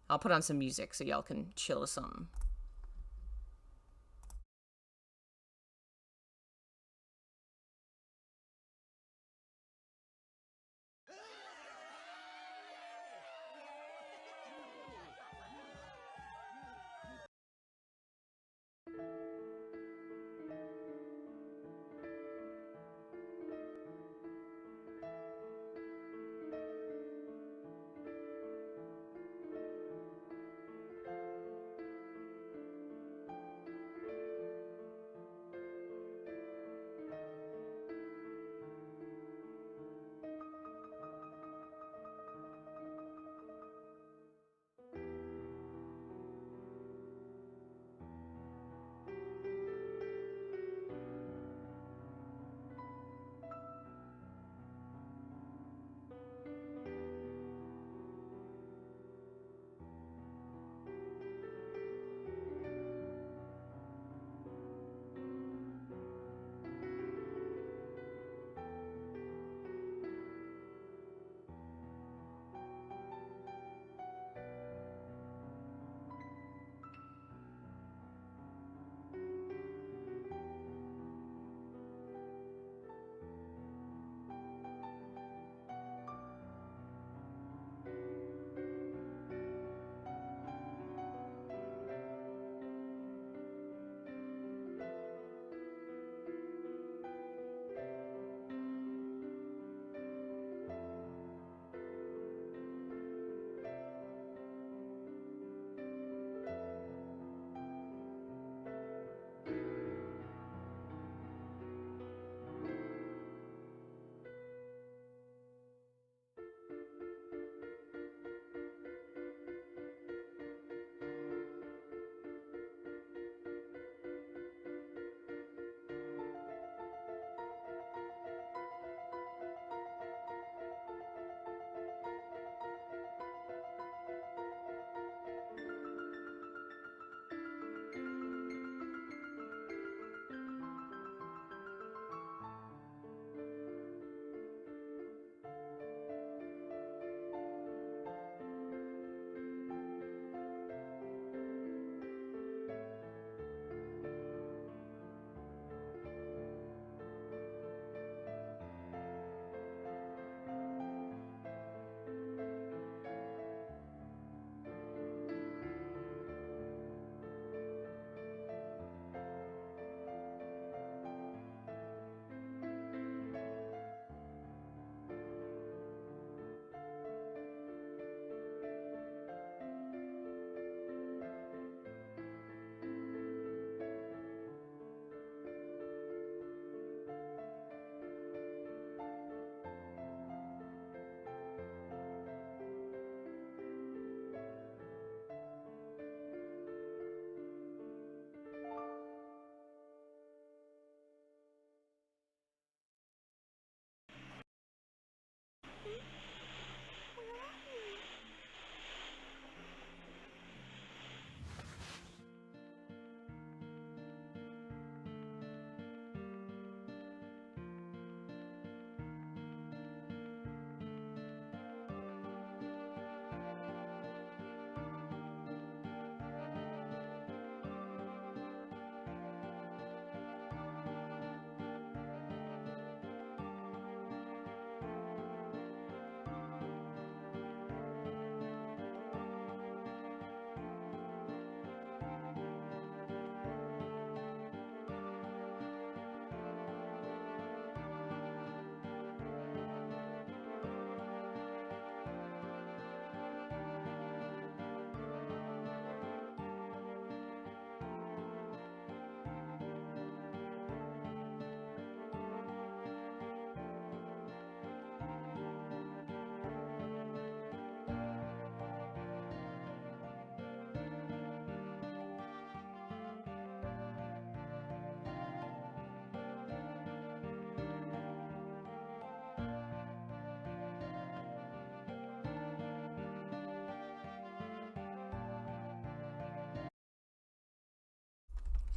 I'll put on some music so y'all can chill to something.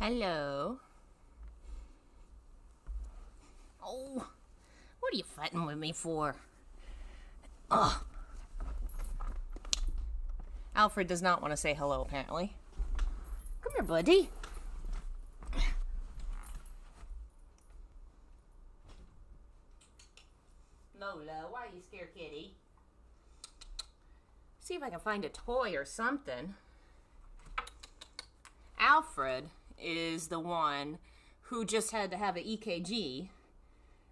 Hello. Oh, what are you fighting with me for? Ugh. Alfred does not want to say hello, apparently. Come here, buddy. Lola, why are you scared, kitty? See if I can find a toy or something. Alfred is the one who just had to have an EKG.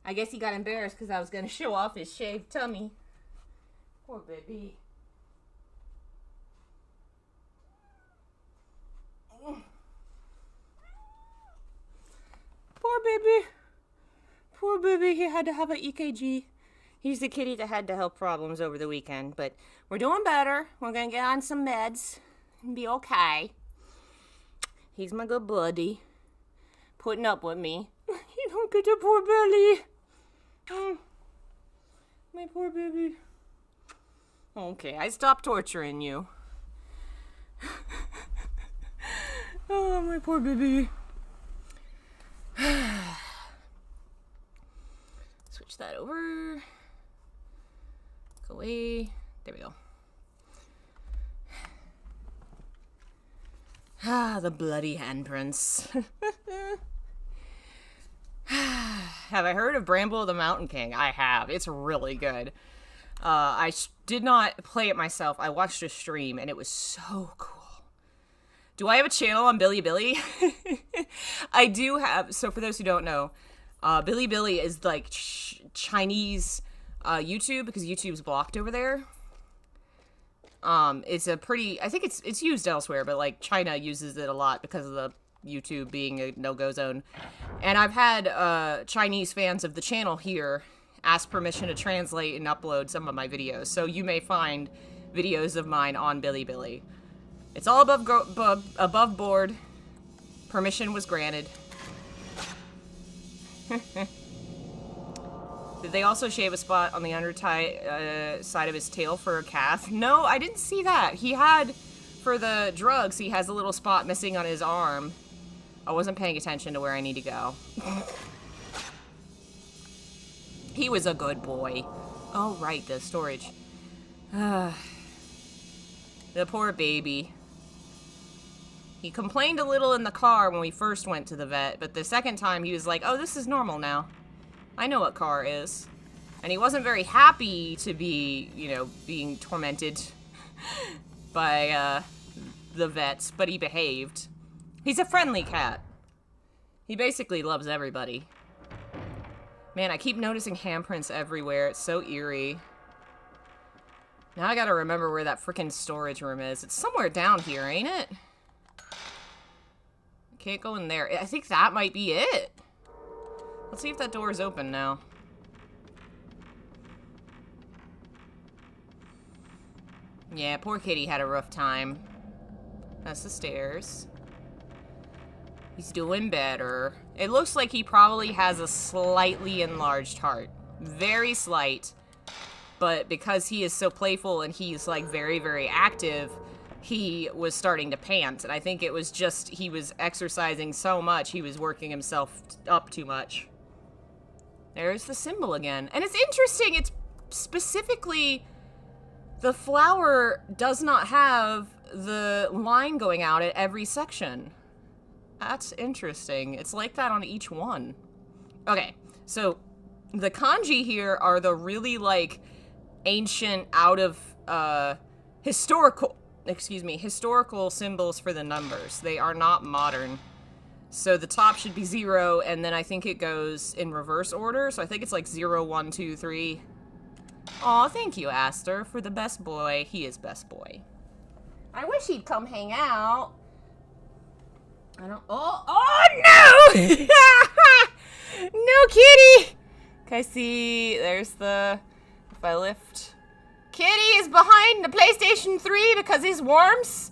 I guess he got embarrassed because I was going to show off his shaved tummy. Poor baby. Poor baby. Poor baby, he had to have an EKG. He's the kitty that had the health problems over the weekend, but we're doing better. We're going to get on some meds and be okay. He's my good buddy. Putting up with me. You don't get a poor belly. My poor baby. Okay, I stopped torturing you. Oh, my poor baby. Switch that over. Go away. There we go. Ah, the bloody handprints. Have I heard of Bramble the Mountain King? I have. It's really good. I did not play it myself. I watched a stream, and it was so cool. Do I have a channel on Bilibili? I do have. So for those who don't know, Bilibili is like Chinese YouTube, because YouTube's blocked over there. It's a pretty, I think it's used elsewhere, but like China uses it a lot because of the YouTube being a no-go zone. And I've had Chinese fans of the channel here ask permission to translate and upload some of my videos. So you may find videos of mine on Bilibili. It's all above board. Permission was granted. Did they also shave a spot on the side of his tail for a calf? No, I didn't see that. He had, for the drugs, he has a little spot missing on his arm. I wasn't paying attention to where I need to go. He was a good boy. Oh, right, the storage. The poor baby. He complained a little in the car when we first went to the vet, but the second time he was like, oh, this is normal now. I know what car is. And he wasn't very happy to be, you know, being tormented by the vets, but he behaved. He's a friendly cat. He basically loves everybody. Man, I keep noticing handprints everywhere. It's so eerie. Now I gotta remember where that frickin' storage room is. It's somewhere down here, ain't it? I can't go in there. I think that might be it. Let's see if that door is open now. Yeah, poor kitty had a rough time. That's the stairs. He's doing better. It looks like he probably has a slightly enlarged heart. Very slight. But because he is so playful and he's like very, very active, he was starting to pant. And I think it was just, he was exercising so much, he was working himself up too much. There's the symbol again. And it's interesting, it's specifically, the flower does not have the line going out at every section. That's interesting. It's like that on each one. Okay, so the kanji here are the really like ancient out of historical symbols for the numbers. They are not modern. So the top should be 0, and then I think it goes in reverse order. So I think it's like 0, 1, 2, 3. Aw, thank you, Aster, for the best boy. He is best boy. I wish he'd come hang out. I don't. Oh no! No, kitty! Can I see? There's the. If I lift. Kitty is behind the PlayStation 3 because he's worms.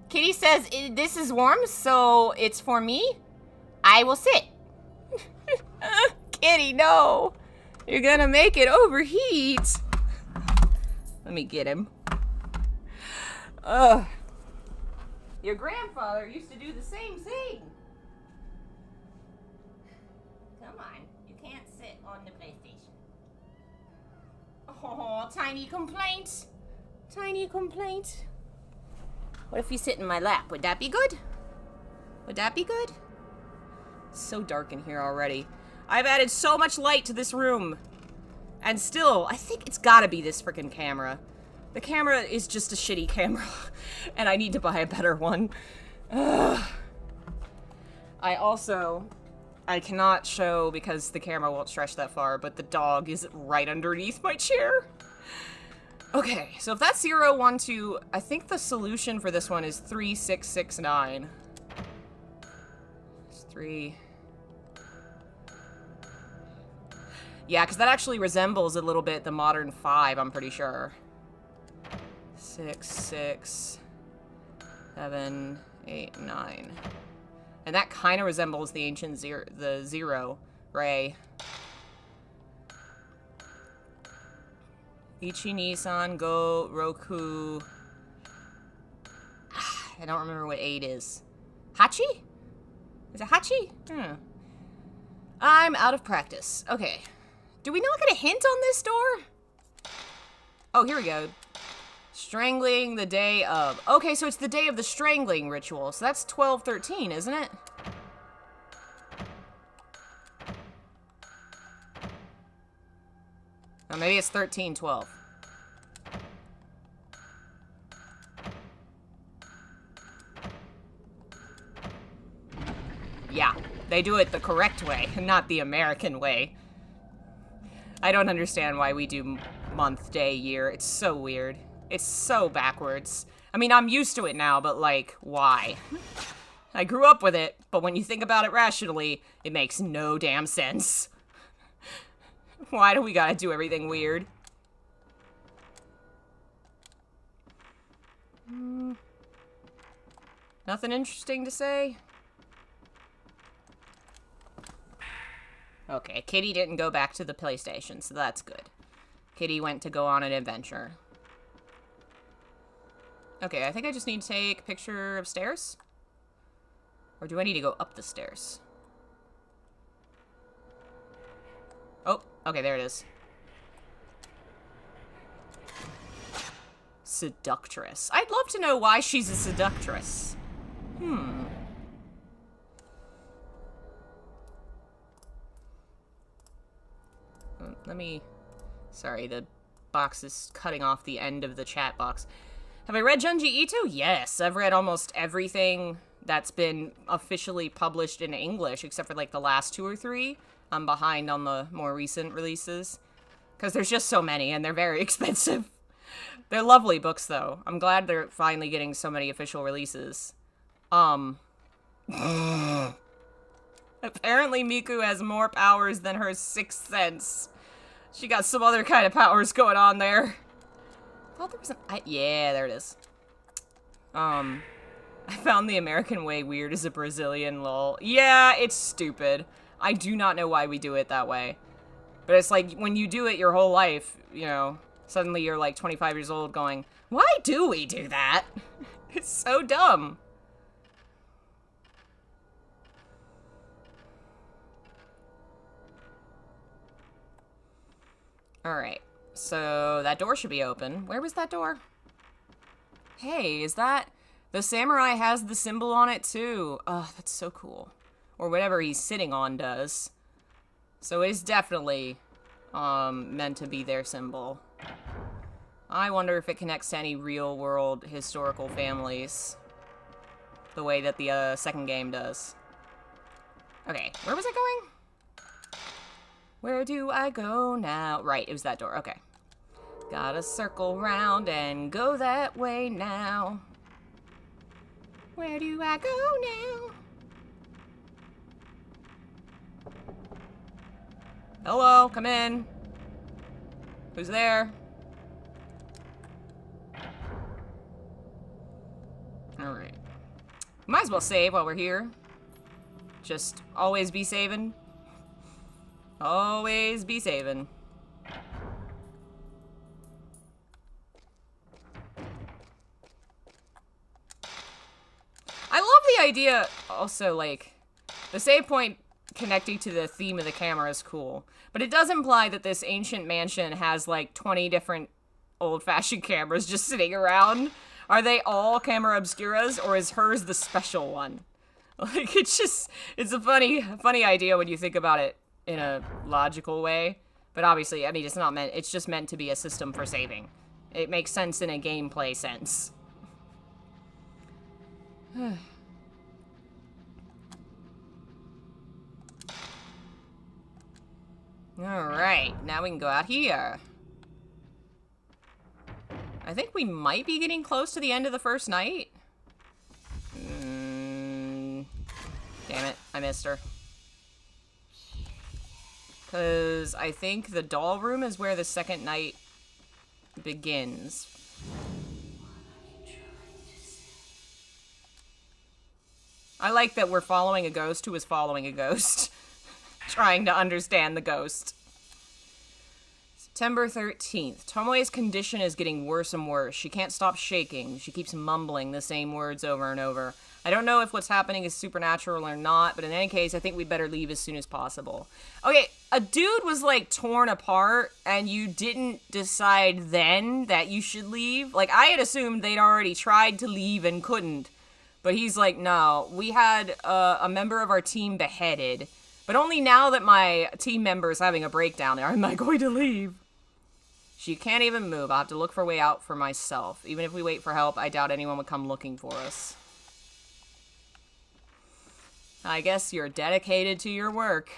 Kitty says this is worms, so it's for me. I will sit. Kitty, no. You're gonna make it overheat. Let me get him. Ugh. Your grandfather used to do the same thing. Come on. You can't sit on the PlayStation. Oh, tiny complaint. Tiny complaint. What if you sit in my lap? Would that be good? Would that be good? It's so dark in here already. I've added so much light to this room. And still, I think it's gotta be this freaking camera. The camera is just a shitty camera. And I need to buy a better one. Ugh. I cannot show because the camera won't stretch that far, but the dog is right underneath my chair. Okay, so if that's 0, 1, 2, I think the solution for this one is 3, 6, 6, 9. It's 3. Yeah, because that actually resembles a little bit the modern 5, I'm pretty sure. 6, 6, 7, 8, 9. And that kind of resembles the ancient 0 ray. Ichi, Nissan, Go, Roku. I don't remember what 8 is. Hachi? Is it Hachi? I'm out of practice. Okay. Do we not get a hint on this door? Oh, here we go. Strangling the day of. Okay, so it's the day of the strangling ritual. So that's 12/13, isn't it? Or maybe it's 13/12. Yeah, they do it the correct way, not the American way. I don't understand why we do month, day, year. It's so weird. It's so backwards. I mean, I'm used to it now, but like, why? I grew up with it, but when you think about it rationally, it makes no damn sense. Why do we gotta do everything weird? Nothing interesting to say? Okay, Kitty didn't go back to the PlayStation, so that's good. Kitty went to go on an adventure. Okay, I think I just need to take a picture of stairs. Or do I need to go up the stairs? Oh, okay, there it is. Seductress. I'd love to know why she's a seductress. Let me... Sorry, the box is cutting off the end of the chat box. Have I read Junji Ito? Yes, I've read almost everything that's been officially published in English, except for like the last 2 or 3. I'm behind on the more recent releases. Because there's just so many, and they're very expensive. They're lovely books, though. I'm glad they're finally getting so many official releases. Apparently Miku has more powers than her 6th sense. She got some other kind of powers going on there. I thought there was an... yeah, there it is. I found the American way weird as a Brazilian, lol. Yeah, it's stupid. I do not know why we do it that way. But it's like, when you do it your whole life, you know, suddenly you're like 25 years old going, why do we do that? It's so dumb. Alright, so that door should be open. Where was that door? Hey, is that... The samurai has the symbol on it too. Oh, that's so cool. Or whatever he's sitting on does. So it is definitely meant to be their symbol. I wonder if it connects to any real-world historical families. The way that the second game does. Okay, where was I going? Where do I go now? Right, it was that door. Okay. Gotta circle round and go that way now. Where do I go now? Hello, come in. Who's there? Alright. Might as well save while we're here. Just always be saving. Always be saving. I love the idea, also, like, the save point connecting to the theme of the camera is cool. But it does imply that this ancient mansion has like 20 different old-fashioned cameras just sitting around. Are they all camera obscuras, or is hers the special one? Like, it's a funny idea when you think about it in a logical way. But obviously, I mean, it's just meant to be a system for saving. It makes sense in a gameplay sense. Alright, now we can go out here. I think we might be getting close to the end of the first night. Damn it, I missed her. Because I think the doll room is where the second night begins. I like that we're following a ghost who is following a ghost. Trying to understand the ghost. September 13th. Tomoe's condition is getting worse and worse. She can't stop shaking. She keeps mumbling the same words over and over. I don't know if what's happening is supernatural or not, but in any case, I think we better leave as soon as possible. Okay, a dude was, like, torn apart, and you didn't decide then that you should leave? Like, I had assumed they'd already tried to leave and couldn't. But he's like, no, we had a member of our team beheaded. But only now that my team member is having a breakdown, am I going to leave? She can't even move. I'll have to look for a way out for myself. Even if we wait for help, I doubt anyone would come looking for us. I guess you're dedicated to your work.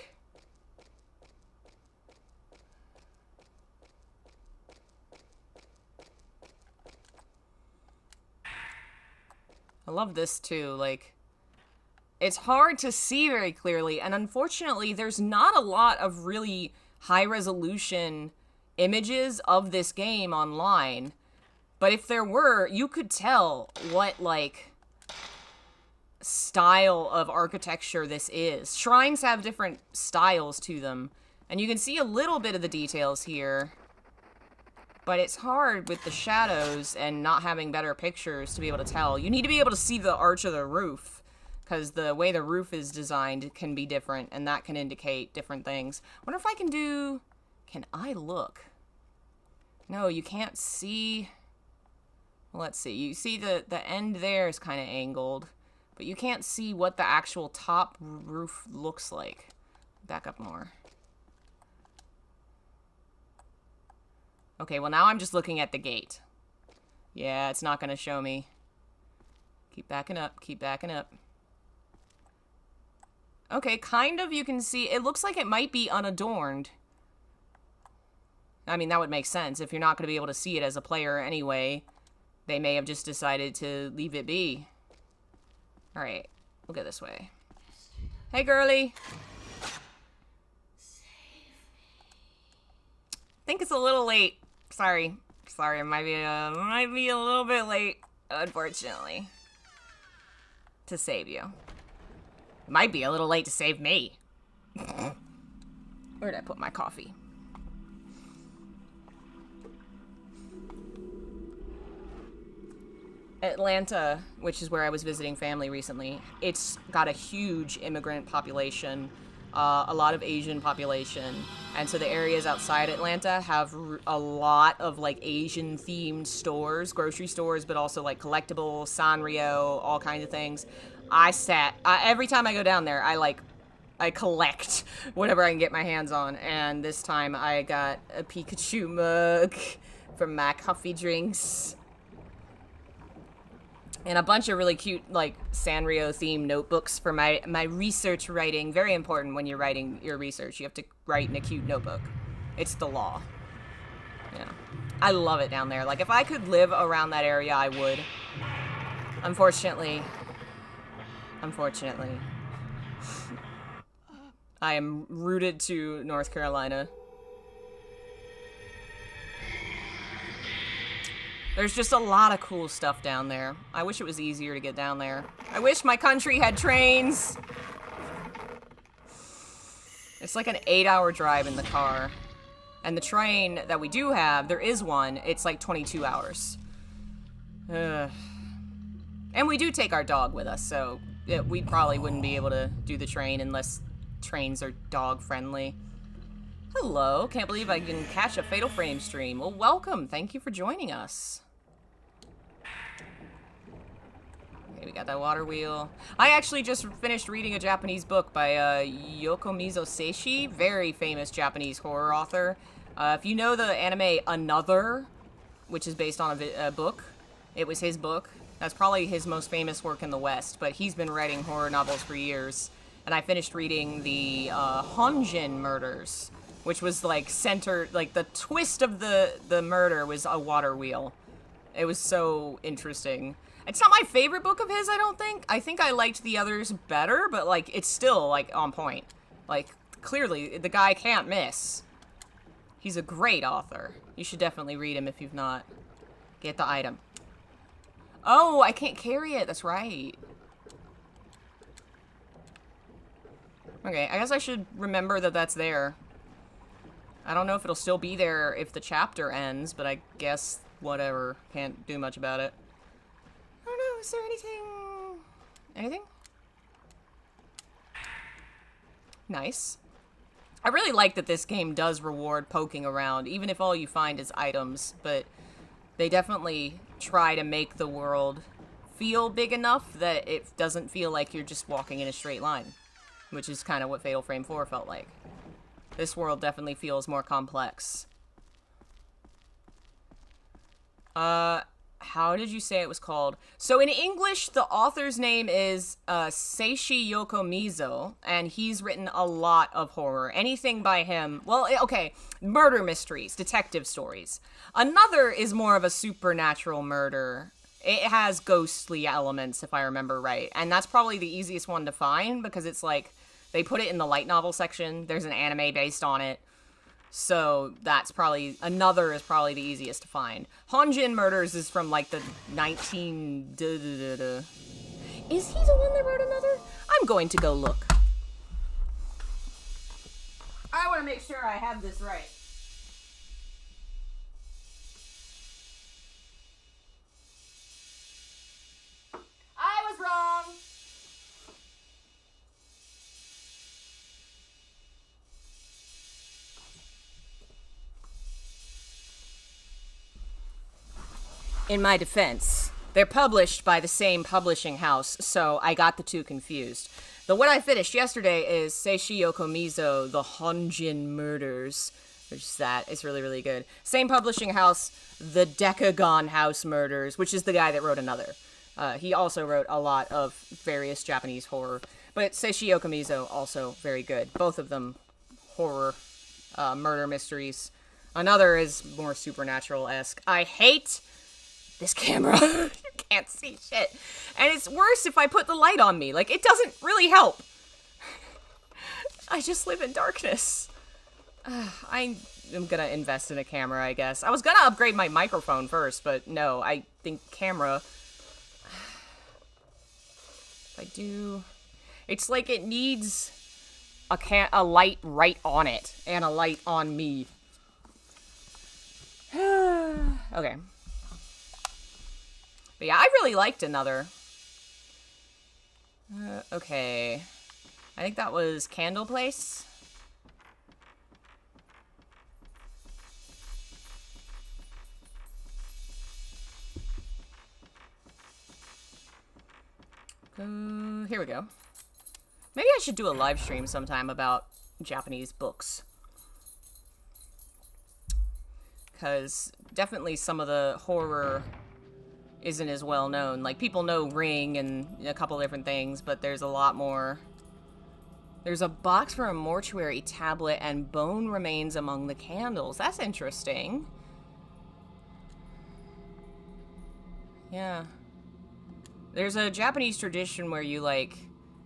I love this too, like... It's hard to see very clearly, and unfortunately, there's not a lot of really high-resolution images of this game online. But if there were, you could tell what, like, style of architecture this is. Shrines have different styles to them, and you can see a little bit of the details here. But it's hard with the shadows and not having better pictures to be able to tell. You need to be able to see the arch of the roof, because the way the roof is designed can be different, and that can indicate different things. I wonder if I can do... Can I look? No, you can't see... Well, let's see. You see the end there is kind of angled, but you can't see what the actual top roof looks like. Back up more. Okay, well now I'm just looking at the gate. Yeah, it's not going to show me. Keep backing up, keep backing up. Okay, kind of you can see, it looks like it might be unadorned. I mean, that would make sense. If you're not going to be able to see it as a player anyway, they may have just decided to leave it be. Alright, we'll go this way. Hey, girly! I think it's a little late. Sorry. Sorry, it might be a little bit late, unfortunately, to save you. Might be a little late to save me. Where did I put my coffee? Atlanta, which is where I was visiting family recently, it's got a huge immigrant population, a lot of Asian population, and so the areas outside Atlanta have a lot of like Asian themed stores, grocery stores, but also like collectibles, Sanrio, all kinds of things. Every time I go down there, I collect whatever I can get my hands on, and this time I got a Pikachu mug from Mac Coffee Drinks. And a bunch of really cute, like, Sanrio-themed notebooks for my research writing. Very important when you're writing your research. You have to write in a cute notebook. It's the law. Yeah. I love it down there. Like, if I could live around that area, I would. Unfortunately, I am rooted to North Carolina. There's just a lot of cool stuff down there. I wish it was easier to get down there. I wish my country had trains. It's like an 8-hour drive in the car. And the train that we do have, there is one, it's like 22 hours. And we do take our dog with us, so we probably wouldn't be able to do the train unless trains are dog friendly. Hello, can't believe I can catch a Fatal Frame stream. Well, welcome. Thank you for joining us. Okay, we got that water wheel. I actually just finished reading a Japanese book by Yokomizo Seishi, very famous Japanese horror author. If you know the anime Another, which is based on a book, it was his book. That's probably his most famous work in the West, but he's been writing horror novels for years. And I finished reading the Honjin murders, which was like centered, like the twist of the murder was a water wheel. It was so interesting. It's not my favorite book of his, I don't think. I think I liked the others better, but like it's still like on point. Like clearly the guy can't miss. He's a great author. You should definitely read him if you've not. Get the item. Oh, I can't carry it. That's right. Okay, I guess I should remember that that's there. I don't know if it'll still be there if the chapter ends, but I guess whatever. Can't do much about it. I don't know. Is there anything? Anything? Nice. I really like that this game does reward poking around, even if all you find is items, but they definitely try to make the world feel big enough that it doesn't feel like you're just walking in a straight line, which is kind of what Fatal Frame 4 felt like. This world definitely feels more complex. How did you say it was called? So in English, the author's name is Seishi Yokomizo, and he's written a lot of horror. Anything by him, well, okay, murder mysteries, detective stories. Another is more of a supernatural murder. It has ghostly elements, if I remember right, and that's probably the easiest one to find because it's like, they put it in the light novel section. There's an anime based on it. So that's probably, Another is probably the easiest to find. Honjin Murders is from like the 19... Is he the one that wrote Another? I'm going to go look. I want to make sure I have this right. I was wrong. In my defense, they're published by the same publishing house, so I got the two confused. The one I finished yesterday is Seishi Yokomizo, The Honjin Murders, which is that. It's really, really good. Same publishing house, The Decagon House Murders, which is the guy that wrote Another. He also wrote a lot of various Japanese horror, but Seishi Yokomizo, also very good. Both of them horror, murder mysteries. Another is more supernatural-esque. I hate this camera. You can't see shit. And it's worse if I put the light on me. Like, it doesn't really help. I just live in darkness. I am gonna invest in a camera, I guess. I was gonna upgrade my microphone first, but no, I think camera... If I do... It's like it needs a light right on it, and a light on me. Okay. But yeah, I really liked Another. Okay. I think that was Candle Place. Here we go. Maybe I should do a live stream sometime about Japanese books. Because definitely some of the horror isn't as well known. Like, people know Ring and a couple different things, but there's a lot more. There's a box for a mortuary tablet and bone remains among the candles. That's interesting. Yeah. There's a Japanese tradition where you, like,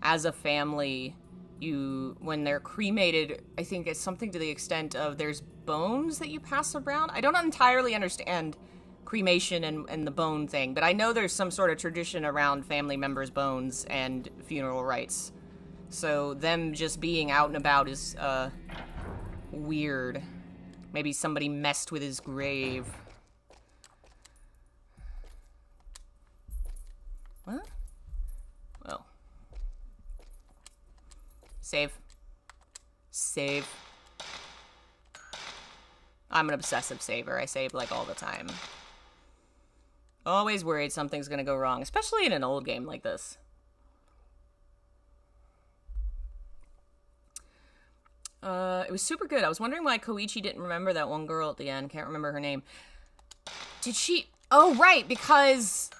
as a family, when they're cremated, I think it's something to the extent of there's bones that you pass around. I don't entirely understand cremation and the bone thing, but I know there's some sort of tradition around family members' bones and funeral rites. So them just being out and about is, weird. Maybe somebody messed with his grave. What? Oh. Save. save. I'm an obsessive saver. I save, like, all the time. Always worried something's gonna go wrong, especially in an old game like this. It was super good. I was wondering why Koichi didn't remember that one girl at the end. Can't remember her name. Did she... Oh, right, because...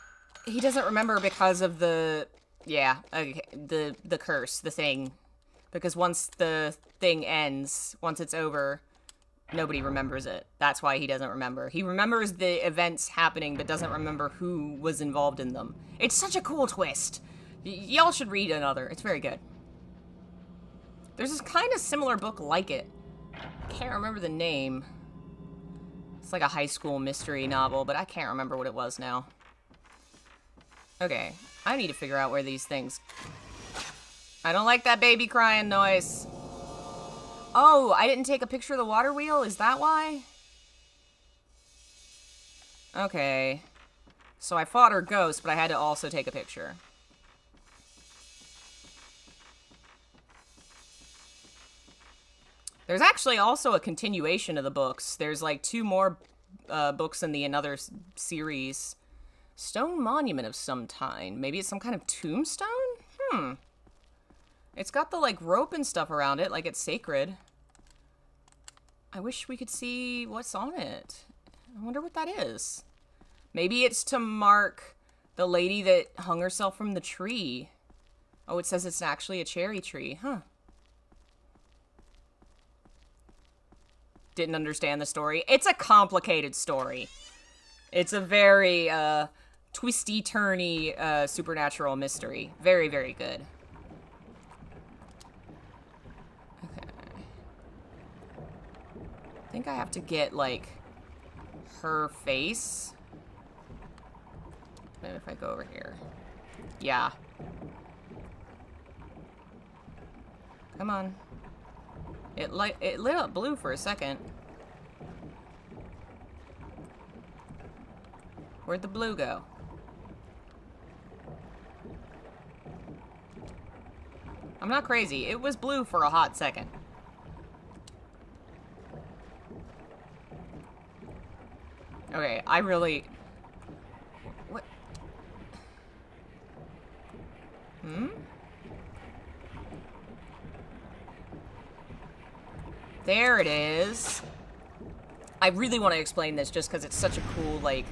He doesn't remember because of the... Yeah, okay, the curse, the thing. Because once the thing ends, once it's over, nobody remembers it. That's why he doesn't remember. He remembers the events happening, but doesn't remember who was involved in them. It's such a cool twist. Y'all should read another. It's very good. There's this kind of similar book like it. Can't remember the name. It's like a high school mystery novel, but I can't remember what it was now. Okay, I need to figure out where these things... I don't like that baby crying noise. Oh, I didn't take a picture of the water wheel? Is that why? Okay. So I fought her ghost, but I had to also take a picture. There's actually also a continuation of the books. There's like 2 more books in the another series. Stone monument of some kind. Maybe it's some kind of tombstone? It's got the like rope and stuff around it, like it's sacred. I wish we could see what's on it. I wonder what that is. Maybe it's to mark the lady that hung herself from the tree. Oh, it says it's actually a cherry tree. Huh. Didn't understand the story. It's a complicated story. It's a very twisty-turny supernatural mystery. Very, very good. Okay. I think I have to get, like, her face. Maybe if I go over here. Yeah. Come on. It lit up blue for a second. Where'd the blue go? I'm not crazy. It was blue for a hot second. Okay, I really... What? There it is. I really want to explain this just because it's such a cool, like...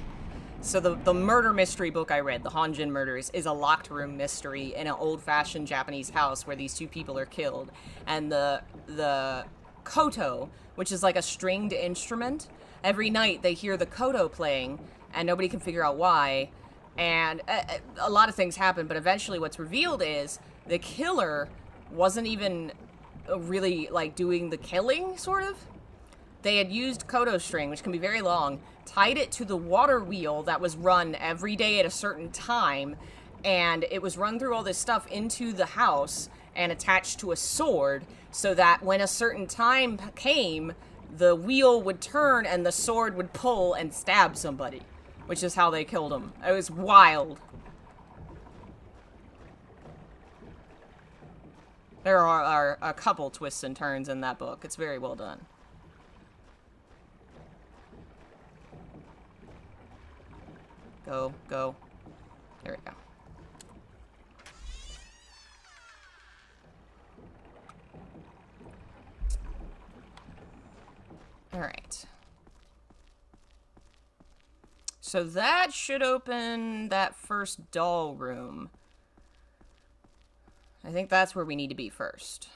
So the murder mystery book I read, the Hanjin Murders, is a locked room mystery in an old-fashioned Japanese house where these 2 people are killed. And the koto, which is like a stringed instrument, every night they hear the koto playing, and nobody can figure out why. And a lot of things happen, but eventually what's revealed is the killer wasn't even really, like, doing the killing, sort of. They had used koto string, which can be very long, tied it to the water wheel that was run every day at a certain time, and it was run through all this stuff into the house and attached to a sword, so that when a certain time came, the wheel would turn and the sword would pull and stab somebody, which is how they killed him. It was wild. There are a couple twists and turns in that book. It's very well done. Go, go. There we go. Alright. So that should open that first doll room. I think that's where we need to be first.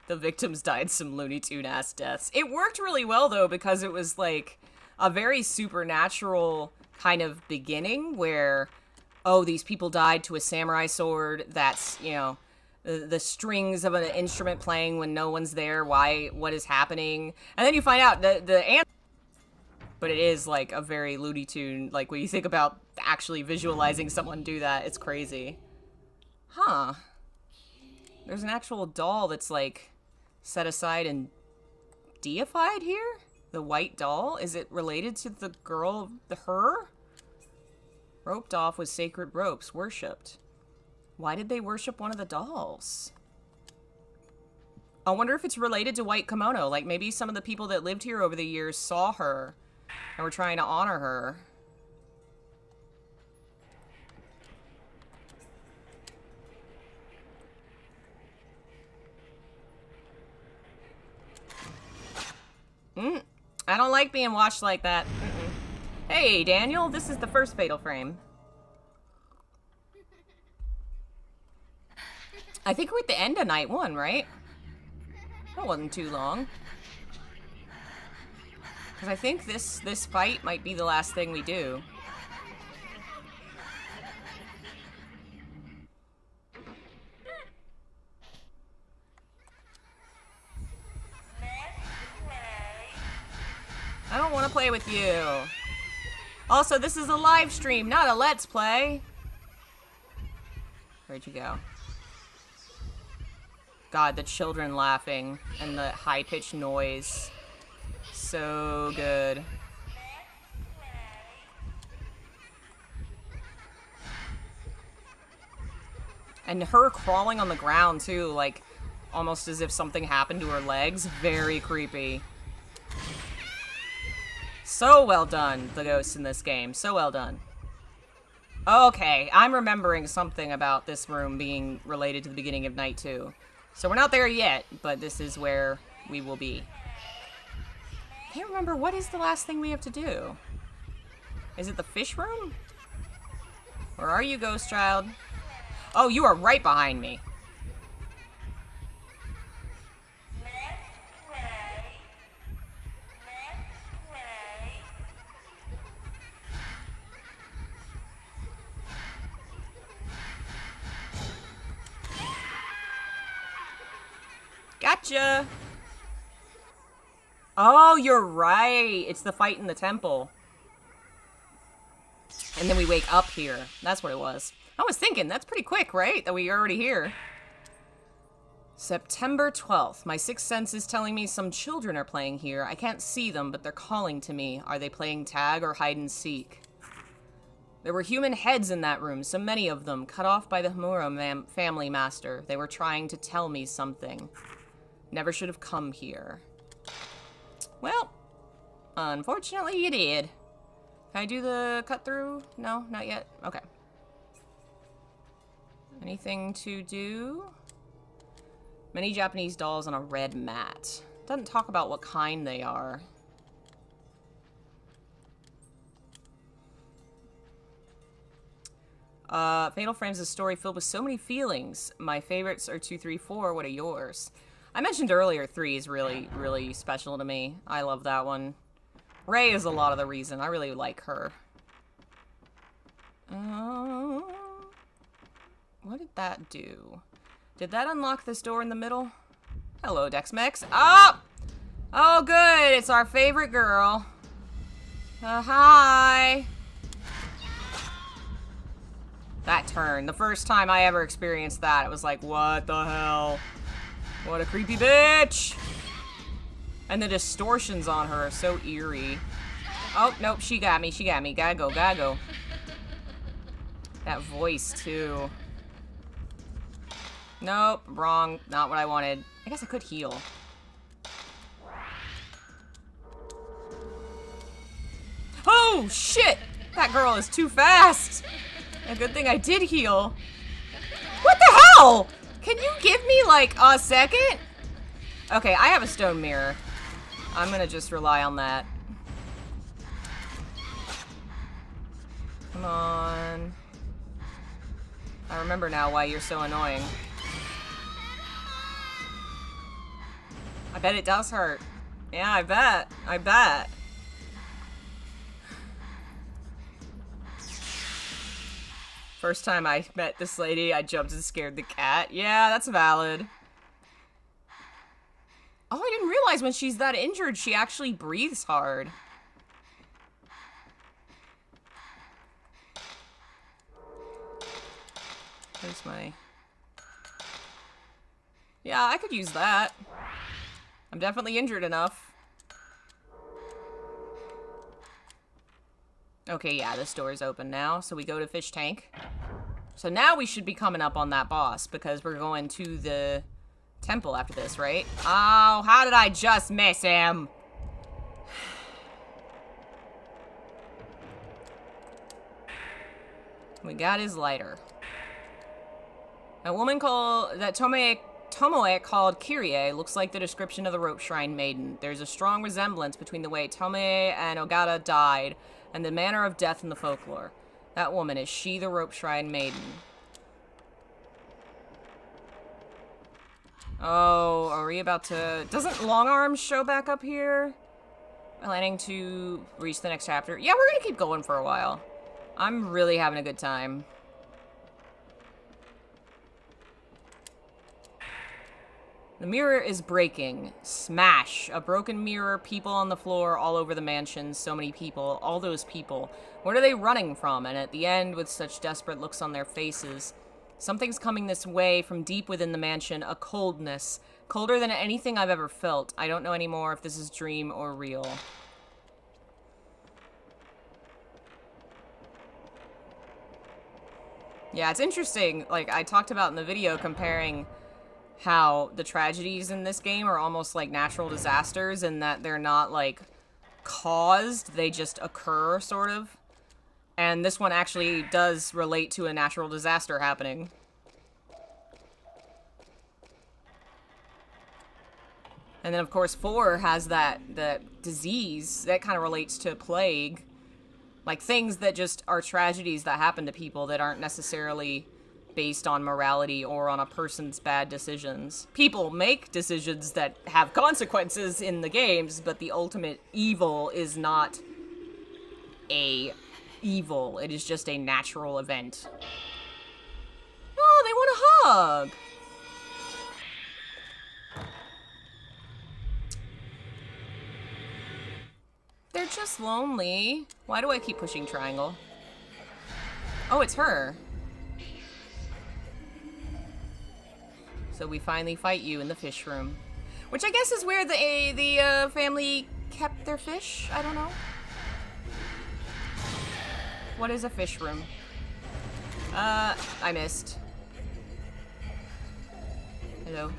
The victims died some Looney Tune-ass deaths. It worked really well, though, because it was, like, a very supernatural kind of beginning where, oh, these people died to a samurai sword that's, you know, the strings of an instrument playing when no one's there, what is happening? And then you find out the answer. But it is, like, a very Looney Tune, like, when you think about actually visualizing someone do that, it's crazy. Huh. There's an actual doll that's, like, set aside and deified here? The white doll? Is it related to the girl, her? Roped off with sacred ropes, worshipped. Why did they worship one of the dolls? I wonder if it's related to White Kimono. Like, maybe some of the people that lived here over the years saw her and were trying to honor her. I don't like being watched like that. Hey, Daniel, this is the first fatal frame. I think we're at the end of night 1, right? That wasn't too long. Because I think this fight might be the last thing we do. I don't want to play with you. Also, this is a live stream, not a let's play. Where'd you go? God, the children laughing and the high-pitched noise. So good. And her crawling on the ground, too, like, almost as if something happened to her legs. Very creepy. So well done, the ghosts in this game. So well done. Okay, I'm remembering something about this room being related to the beginning of night 2. So we're not there yet, but this is where we will be. I can't remember, what is the last thing we have to do? Is it the fish room? Where are you, ghost child? Oh, you are right behind me. Gotcha! Oh, you're right. It's the fight in the temple. And then we wake up here. That's what it was. I was thinking, that's pretty quick, right? That we're already here. September 12th. My sixth sense is telling me some children are playing here. I can't see them, but they're calling to me. Are they playing tag or hide and seek? There were human heads in that room, so many of them, cut off by the Hamura family master. They were trying to tell me something. Never should have come here. Well, unfortunately you did. Can I do the cut through? No, not yet. Okay. Anything to do? Many Japanese dolls on a red mat. Doesn't talk about what kind they are. Fatal Frames is a story filled with so many feelings. My favorites are 2, 3, 4. What are yours? I mentioned earlier 3 is really, really special to me. I love that one. Ray is a lot of the reason. I really like her. What did that do? Did that unlock this door in the middle? Hello, Dexmex. Oh! Oh, good. It's our favorite girl. Hi. That turn. The first time I ever experienced that, it was like, what the hell? What a creepy bitch. And the distortions on her are so eerie. Oh, nope. She got me. She got me. Gotta go. Gotta go. That voice, too. Nope. Wrong. Not what I wanted. I guess I could heal. Oh, shit! That girl is too fast! A good thing I did heal. What the hell? Can you give me, like, a second? Okay, I have a stone mirror. I'm gonna just rely on that. Come on. I remember now why you're so annoying. I bet it does hurt. Yeah, I bet. I bet. First time I met this lady, I jumped and scared the cat. Yeah, that's valid. Oh, I didn't realize when she's that injured, she actually breathes hard. Where's my... Yeah, I could use that. I'm definitely injured enough. Okay, yeah, this door's open now, so we go to fish tank. So now we should be coming up on that boss because we're going to the temple after this, right? Oh, how did I just miss him? We got his lighter. A woman that Tomoe called Kyrie looks like the description of the Rope Shrine Maiden. There's a strong resemblance between the way Tomoe and Ogata died and the manner of death in the folklore. That woman, is she the Rope Shrine Maiden? Oh, are we about to... Doesn't Long Arms show back up here? Planning to reach the next chapter? Yeah, we're gonna keep going for a while. I'm really having a good time. The mirror is breaking. Smash. A broken mirror, people on the floor, all over the mansion, so many people, all those people. What are they running from? And at the end, with such desperate looks on their faces, something's coming this way from deep within the mansion, a coldness. Colder than anything I've ever felt. I don't know anymore if this is dream or real. Yeah, it's interesting. Like, I talked about in the video comparing how the tragedies in this game are almost like natural disasters and that they're not, like, caused. They just occur, sort of. And this one actually does relate to a natural disaster happening. And then, of course, 4 has that disease that kind of relates to plague. Like, things that just are tragedies that happen to people that aren't necessarily based on morality or on a person's bad decisions. People make decisions that have consequences in the games, but the ultimate evil is not a evil. It is just a natural event. Oh, they want a hug! They're just lonely. Why do I keep pushing triangle? Oh, it's her. So we finally fight you in the fish room. Which I guess is where the family kept their fish? I don't know. What is a fish room? I missed. Hello.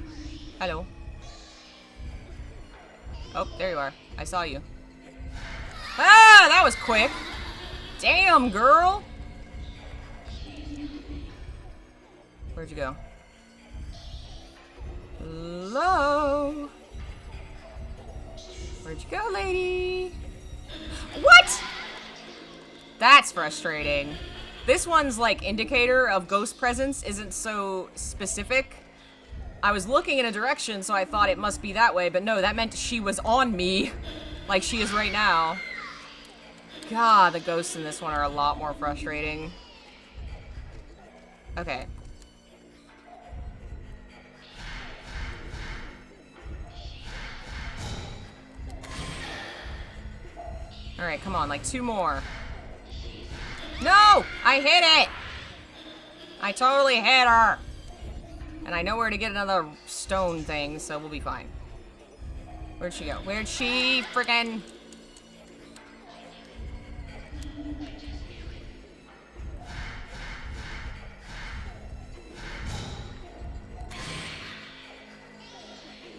Hello. Oh, there you are. I saw you. Ah, that was quick. Damn, girl. Where'd you go? Hello? Where'd you go, lady? What? That's frustrating. This one's, like, indicator of ghost presence isn't so specific. I was looking in a direction, so I thought it must be that way, but no, that meant she was on me, like she is right now. God, the ghosts in this one are a lot more frustrating. Okay. Alright, come on, like 2 more. No! I hit it! I totally hit her! And I know where to get another stone thing, so we'll be fine. Where'd she go? Where'd she friggin'...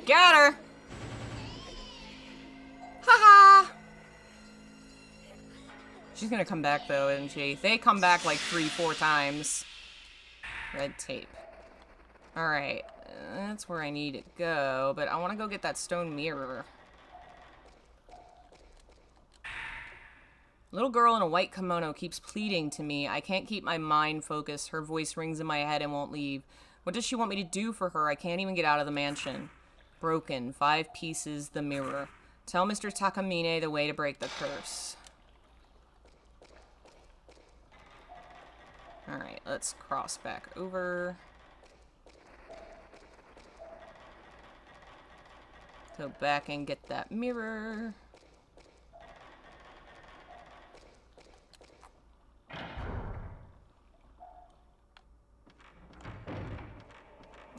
Got her! Haha! She's gonna come back though, isn't she? They come back like 3-4 times. Red tape. Alright. That's where I need to go, but I want to go get that stone mirror. Little girl in a white kimono keeps pleading to me. I can't keep my mind focused. Her voice rings in my head and won't leave. What does she want me to do for her? I can't even get out of the mansion. Broken. 5 pieces, the mirror. Tell Mr. Takamine the way to break the curse. Alright, let's cross back over. Go back and get that mirror.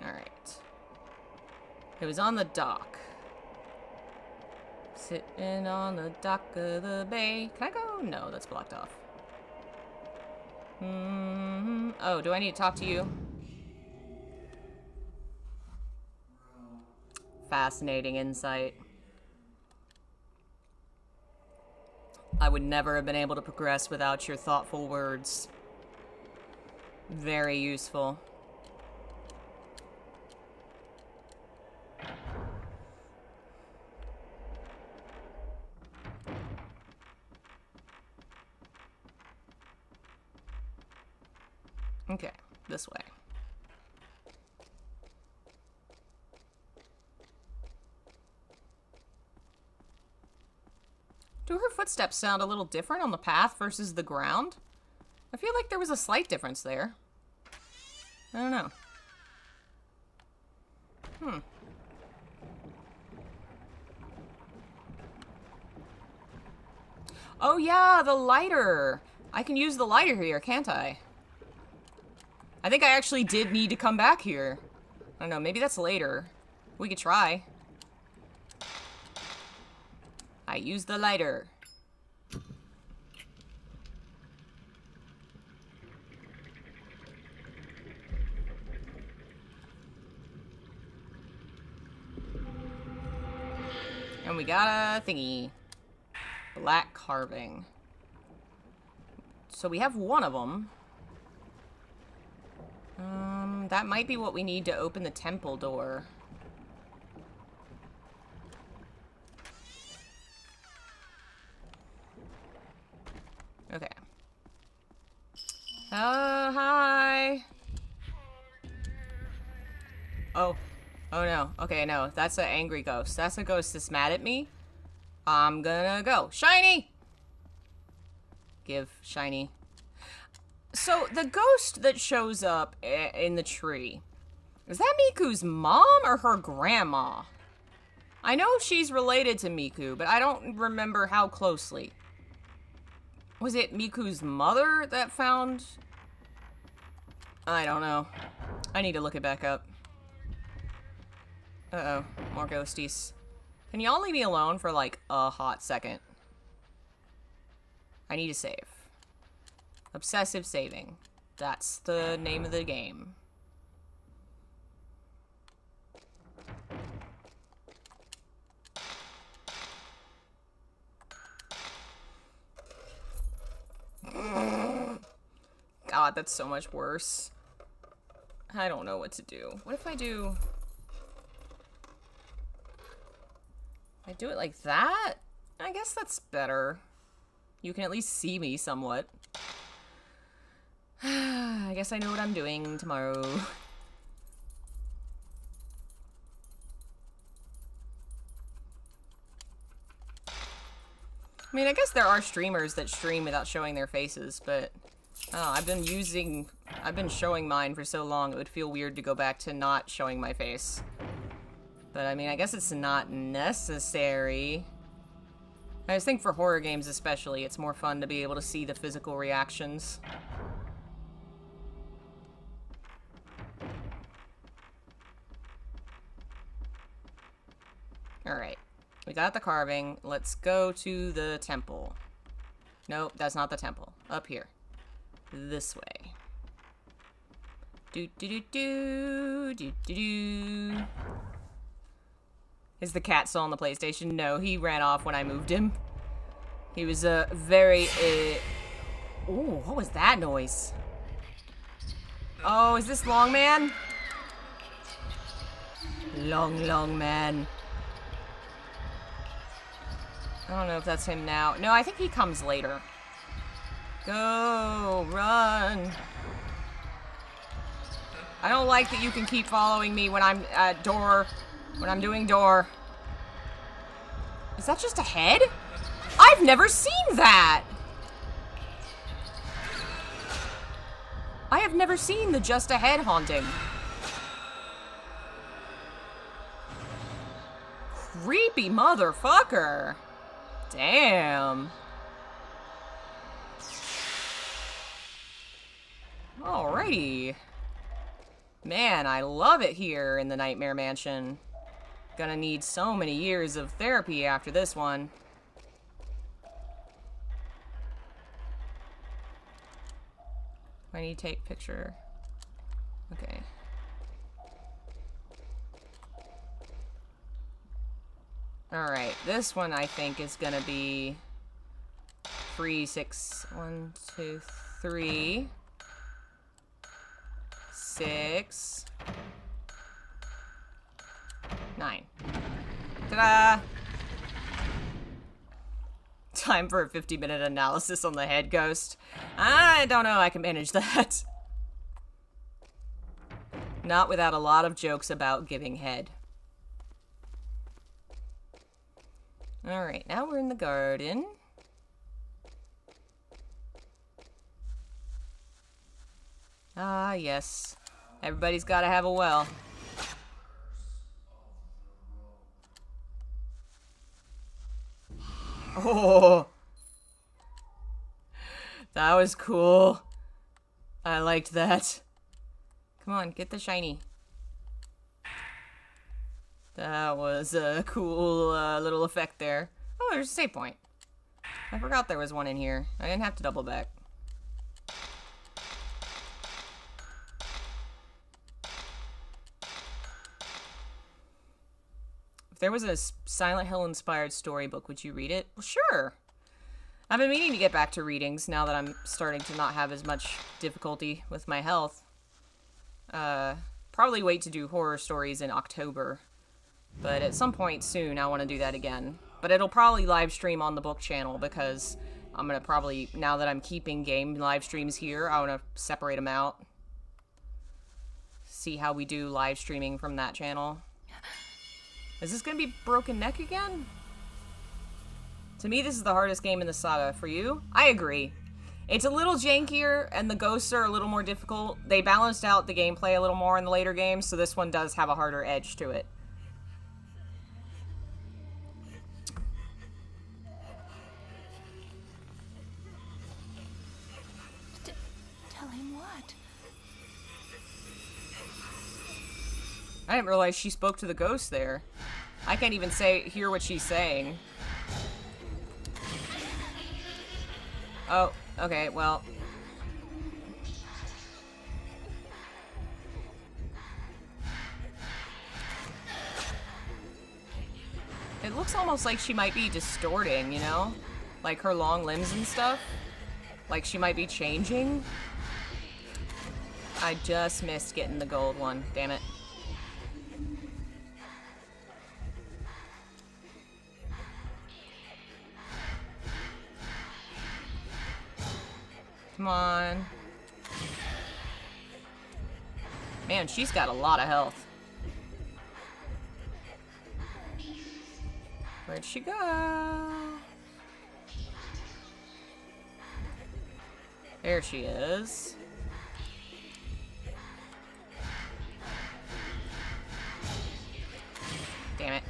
Alright. It was on the dock. Sitting on the dock of the bay. Can I go? No, that's blocked off. Oh, do I need to talk to you? Fascinating insight. I would never have been able to progress without your thoughtful words. Very useful. Okay, this way. Do her footsteps sound a little different on the path versus the ground? I feel like there was a slight difference there. I don't know. Oh yeah, the lighter! I can use the lighter here, can't I? I think I actually did need to come back here. I don't know, maybe that's later. We could try. I use the lighter. And we got a thingy. Black carving. So we have one of them. That might be what we need to open the temple door. Okay. Hi. Oh. Oh no. Okay, no. That's an angry ghost. That's a ghost that's mad at me. I'm gonna go. Shiny! Give shiny. So, the ghost that shows up in the tree, is that Miku's mom or her grandma? I know she's related to Miku, but I don't remember how closely. Was it Miku's mother that found... I don't know. I need to look it back up. Uh-oh. More ghosties. Can y'all leave me alone for, like, a hot second? I need to save. Obsessive saving. That's the name of the game. God, that's so much worse. I don't know what to do. What if I do... I do it like that? I guess that's better. You can at least see me somewhat. I guess I know what I'm doing tomorrow. I mean, I guess there are streamers that stream without showing their faces, but... Oh, I've been showing mine for so long, it would feel weird to go back to not showing my face. But, I mean, I guess it's not necessary. I just think for horror games especially, it's more fun to be able to see the physical reactions. Alright. We got the carving. Let's go to the temple. Nope, that's not the temple. Up here. This way. Do-do-do-do. Is the cat still on the PlayStation? No, he ran off when I moved him. He was very... Ooh, what was that noise? Oh, is this Long Man? Long Man. I don't know if that's him now. No, I think he comes later. Go, run. I don't like that you can keep following me when I'm at door. When I'm doing door. Is that just a head? I've never seen that! I have never seen the just a head haunting. Creepy motherfucker. Damn. Alrighty. Man, I love it here in the Nightmare Mansion. Gonna need so many years of therapy after this one. I need to take picture. Okay. Alright, this one I think is gonna be 3, 6, 1, 2, 3, 6, 9. Ta-da! Time for a 50-minute analysis on the head ghost. I don't know I can manage that. Not without a lot of jokes about giving head. Alright, now we're in the garden. Ah, yes. Everybody's gotta have a well. Oh! That was cool. I liked that. Come on, get the shiny. That was a cool little effect there. Oh, there's a save point. I forgot there was one in here. I didn't have to double back. If there was a Silent Hill inspired storybook, would you read it? Well, sure. I've been meaning to get back to readings now that I'm starting to not have as much difficulty with my health. Probably wait to do horror stories in October. But at some point soon, I want to do that again. But it'll probably live stream on the book channel because I'm going to probably, now that I'm keeping game live streams here, I want to separate them out. See how we do live streaming from that channel. Is this going to be Broken Neck again? To me, this is the hardest game in the saga. For you? I agree. It's a little jankier, and the ghosts are a little more difficult. They balanced out the gameplay a little more in the later games, so this one does have a harder edge to it. Tell him what? I didn't realize she spoke to the ghost there. I can't even hear what she's saying. Oh, okay, well. It looks almost like she might be distorting, you know? Like her long limbs and stuff. Like she might be changing. I just missed getting the gold one, damn it. Come on. Man, she's got a lot of health. Where'd she go? There she is. Damn it.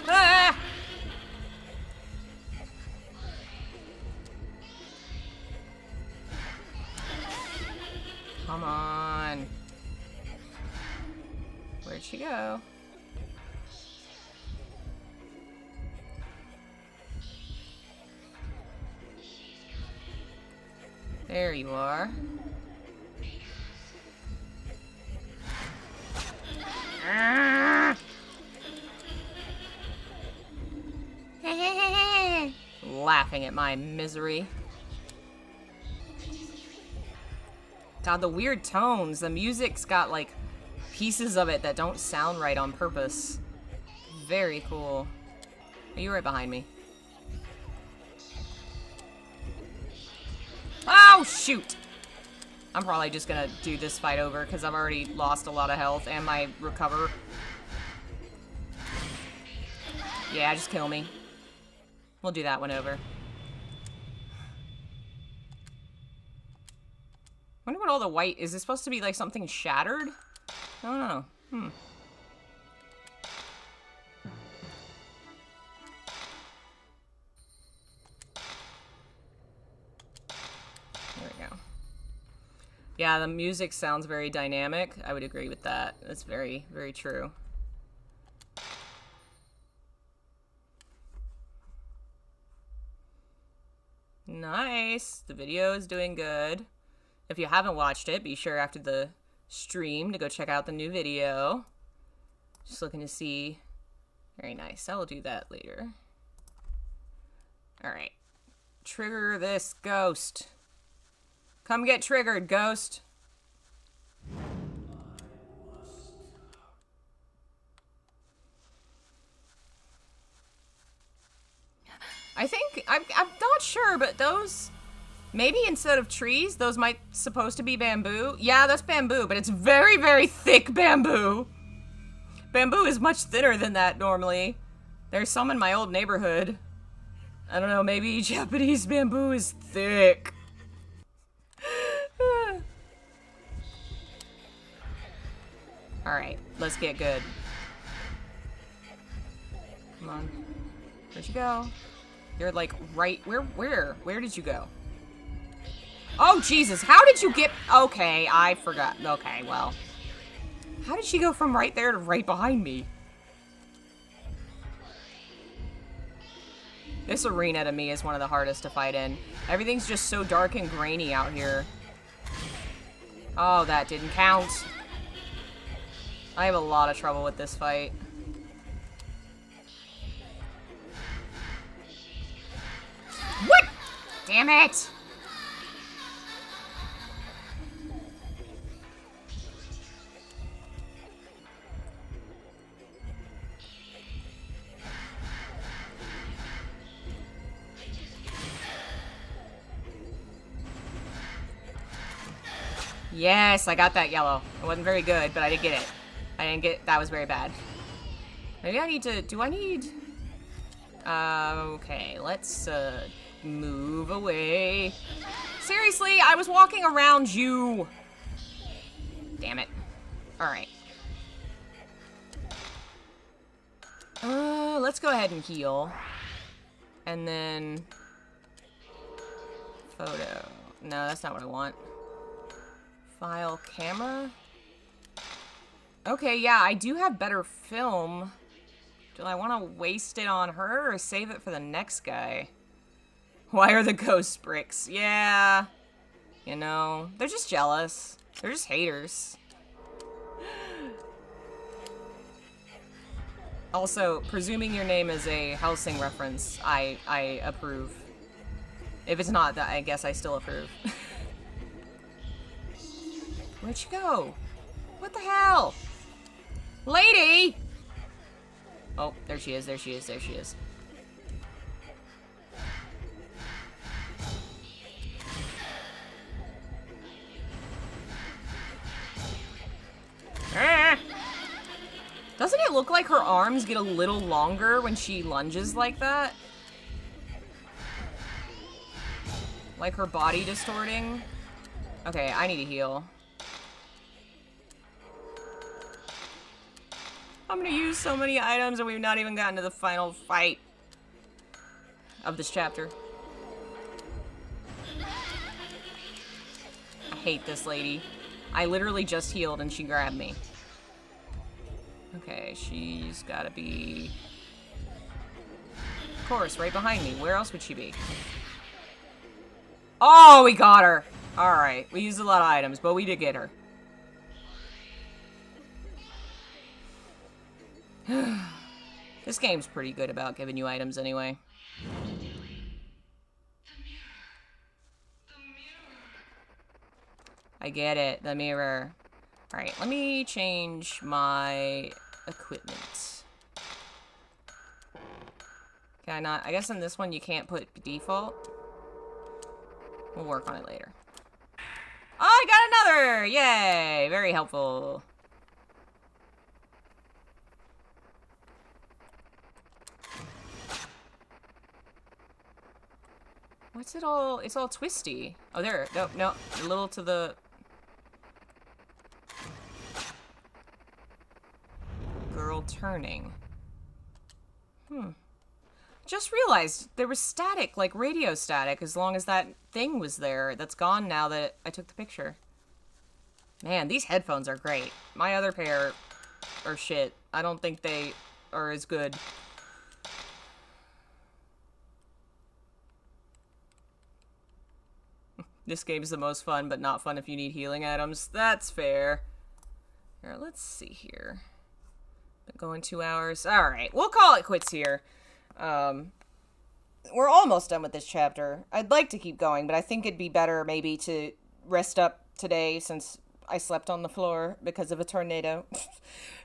Ah! Come on. Where'd she go? There you are. Ah! Laughing at my misery. God, the weird tones. The music's got, like, pieces of it that don't sound right on purpose. Very cool. Are you right behind me? Oh, shoot! I'm probably just gonna do this fight over because I've already lost a lot of health and my recover. Yeah, just kill me. We'll do that one over. Wonder what all the white... Is this supposed to be like something shattered? I don't know. There we go. Yeah, the music sounds very dynamic. I would agree with that. That's very, very true. Nice. The video is doing good. If you haven't watched it, be sure after the stream to go check out the new video. Just looking to see. Very nice. I will do that later. Alright. Trigger this ghost. Come get triggered, ghost. I think, I'm not sure, but those, maybe instead of trees, those might supposed to be bamboo. Yeah, that's bamboo, but it's very, very thick bamboo. Bamboo is much thinner than that normally. There's some in my old neighborhood. I don't know, maybe Japanese bamboo is thick. Alright, let's get good. Come on. Where'd you go? You're like right, where did you go? Oh, Jesus, how did you get, okay, I forgot. Okay, well. How did she go from right there to right behind me? This arena to me is one of the hardest to fight in. Everything's just so dark and grainy out here. Oh, that didn't count. I have a lot of trouble with this fight. What? Damn it! Yes, I got that yellow. It wasn't very good, but I did get it. I didn't get, that was very bad. Maybe I need to, do I need? Okay, let's, move away. Seriously, I was walking around you. Damn it. Alright. Let's go ahead and heal. And then... photo. No, that's not what I want. File camera? Okay, yeah, I do have better film. Do I want to waste it on her or save it for the next guy? Why are the ghost bricks? Yeah. You know, they're just jealous. They're just haters. Also, presuming your name is a Helsing reference, I approve. If it's not, I guess I still approve. Where'd she go? What the hell? Lady! Oh, there she is, there she is, there she is. Ah! Doesn't it look like her arms get a little longer when she lunges like that? Like her body distorting? Okay, I need to heal. I'm gonna use so many items and we've not even gotten to the final fight of this chapter. I hate this lady. I literally just healed and she grabbed me. Okay, she's gotta be... of course, right behind me. Where else would she be? Oh, we got her! Alright, we used a lot of items, but we did get her. This game's pretty good about giving you items anyway. I get it, the mirror. Alright, let me change my equipment. Can I not? I guess in this one you can't put default. We'll work on it later. Oh, I got another! Yay! Very helpful. What's it all? It's all twisty. Oh, there. No, no. A little to the... girl turning. Just realized there was static, like radio static, as long as that thing was there. That's gone now that I took the picture. Man, these headphones are great. My other pair are shit. I don't think they are as good. this game's the most fun, but not fun if you need healing items. That's fair. Here, let's see here. Been going 2 hours. Alright, we'll call it quits here. We're almost done with this chapter. I'd like to keep going, but I think it'd be better maybe to rest up today since I slept on the floor because of a tornado.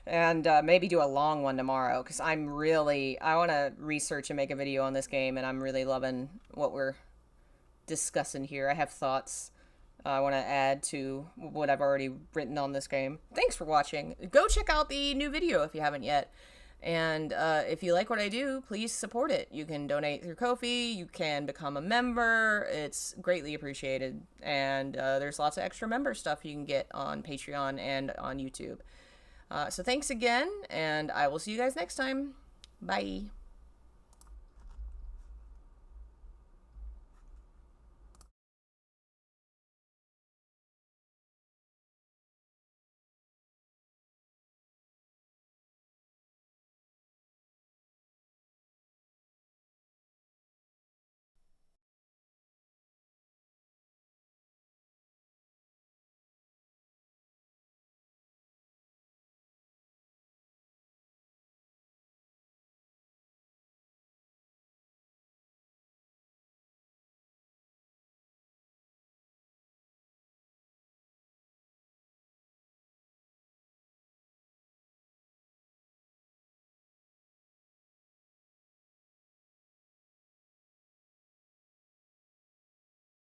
And maybe do a long one tomorrow because I want to research and make a video on this game, and I'm really loving what we're discussing here. I have thoughts I want to add to what I've already written on this game. Thanks for watching. Go check out the new video if you haven't yet. And if you like what I do, please support it. You can donate through Ko-fi, you can become a member. It's greatly appreciated. And there's lots of extra member stuff you can get on Patreon and on YouTube. So thanks again, and I will see you guys next time. Bye.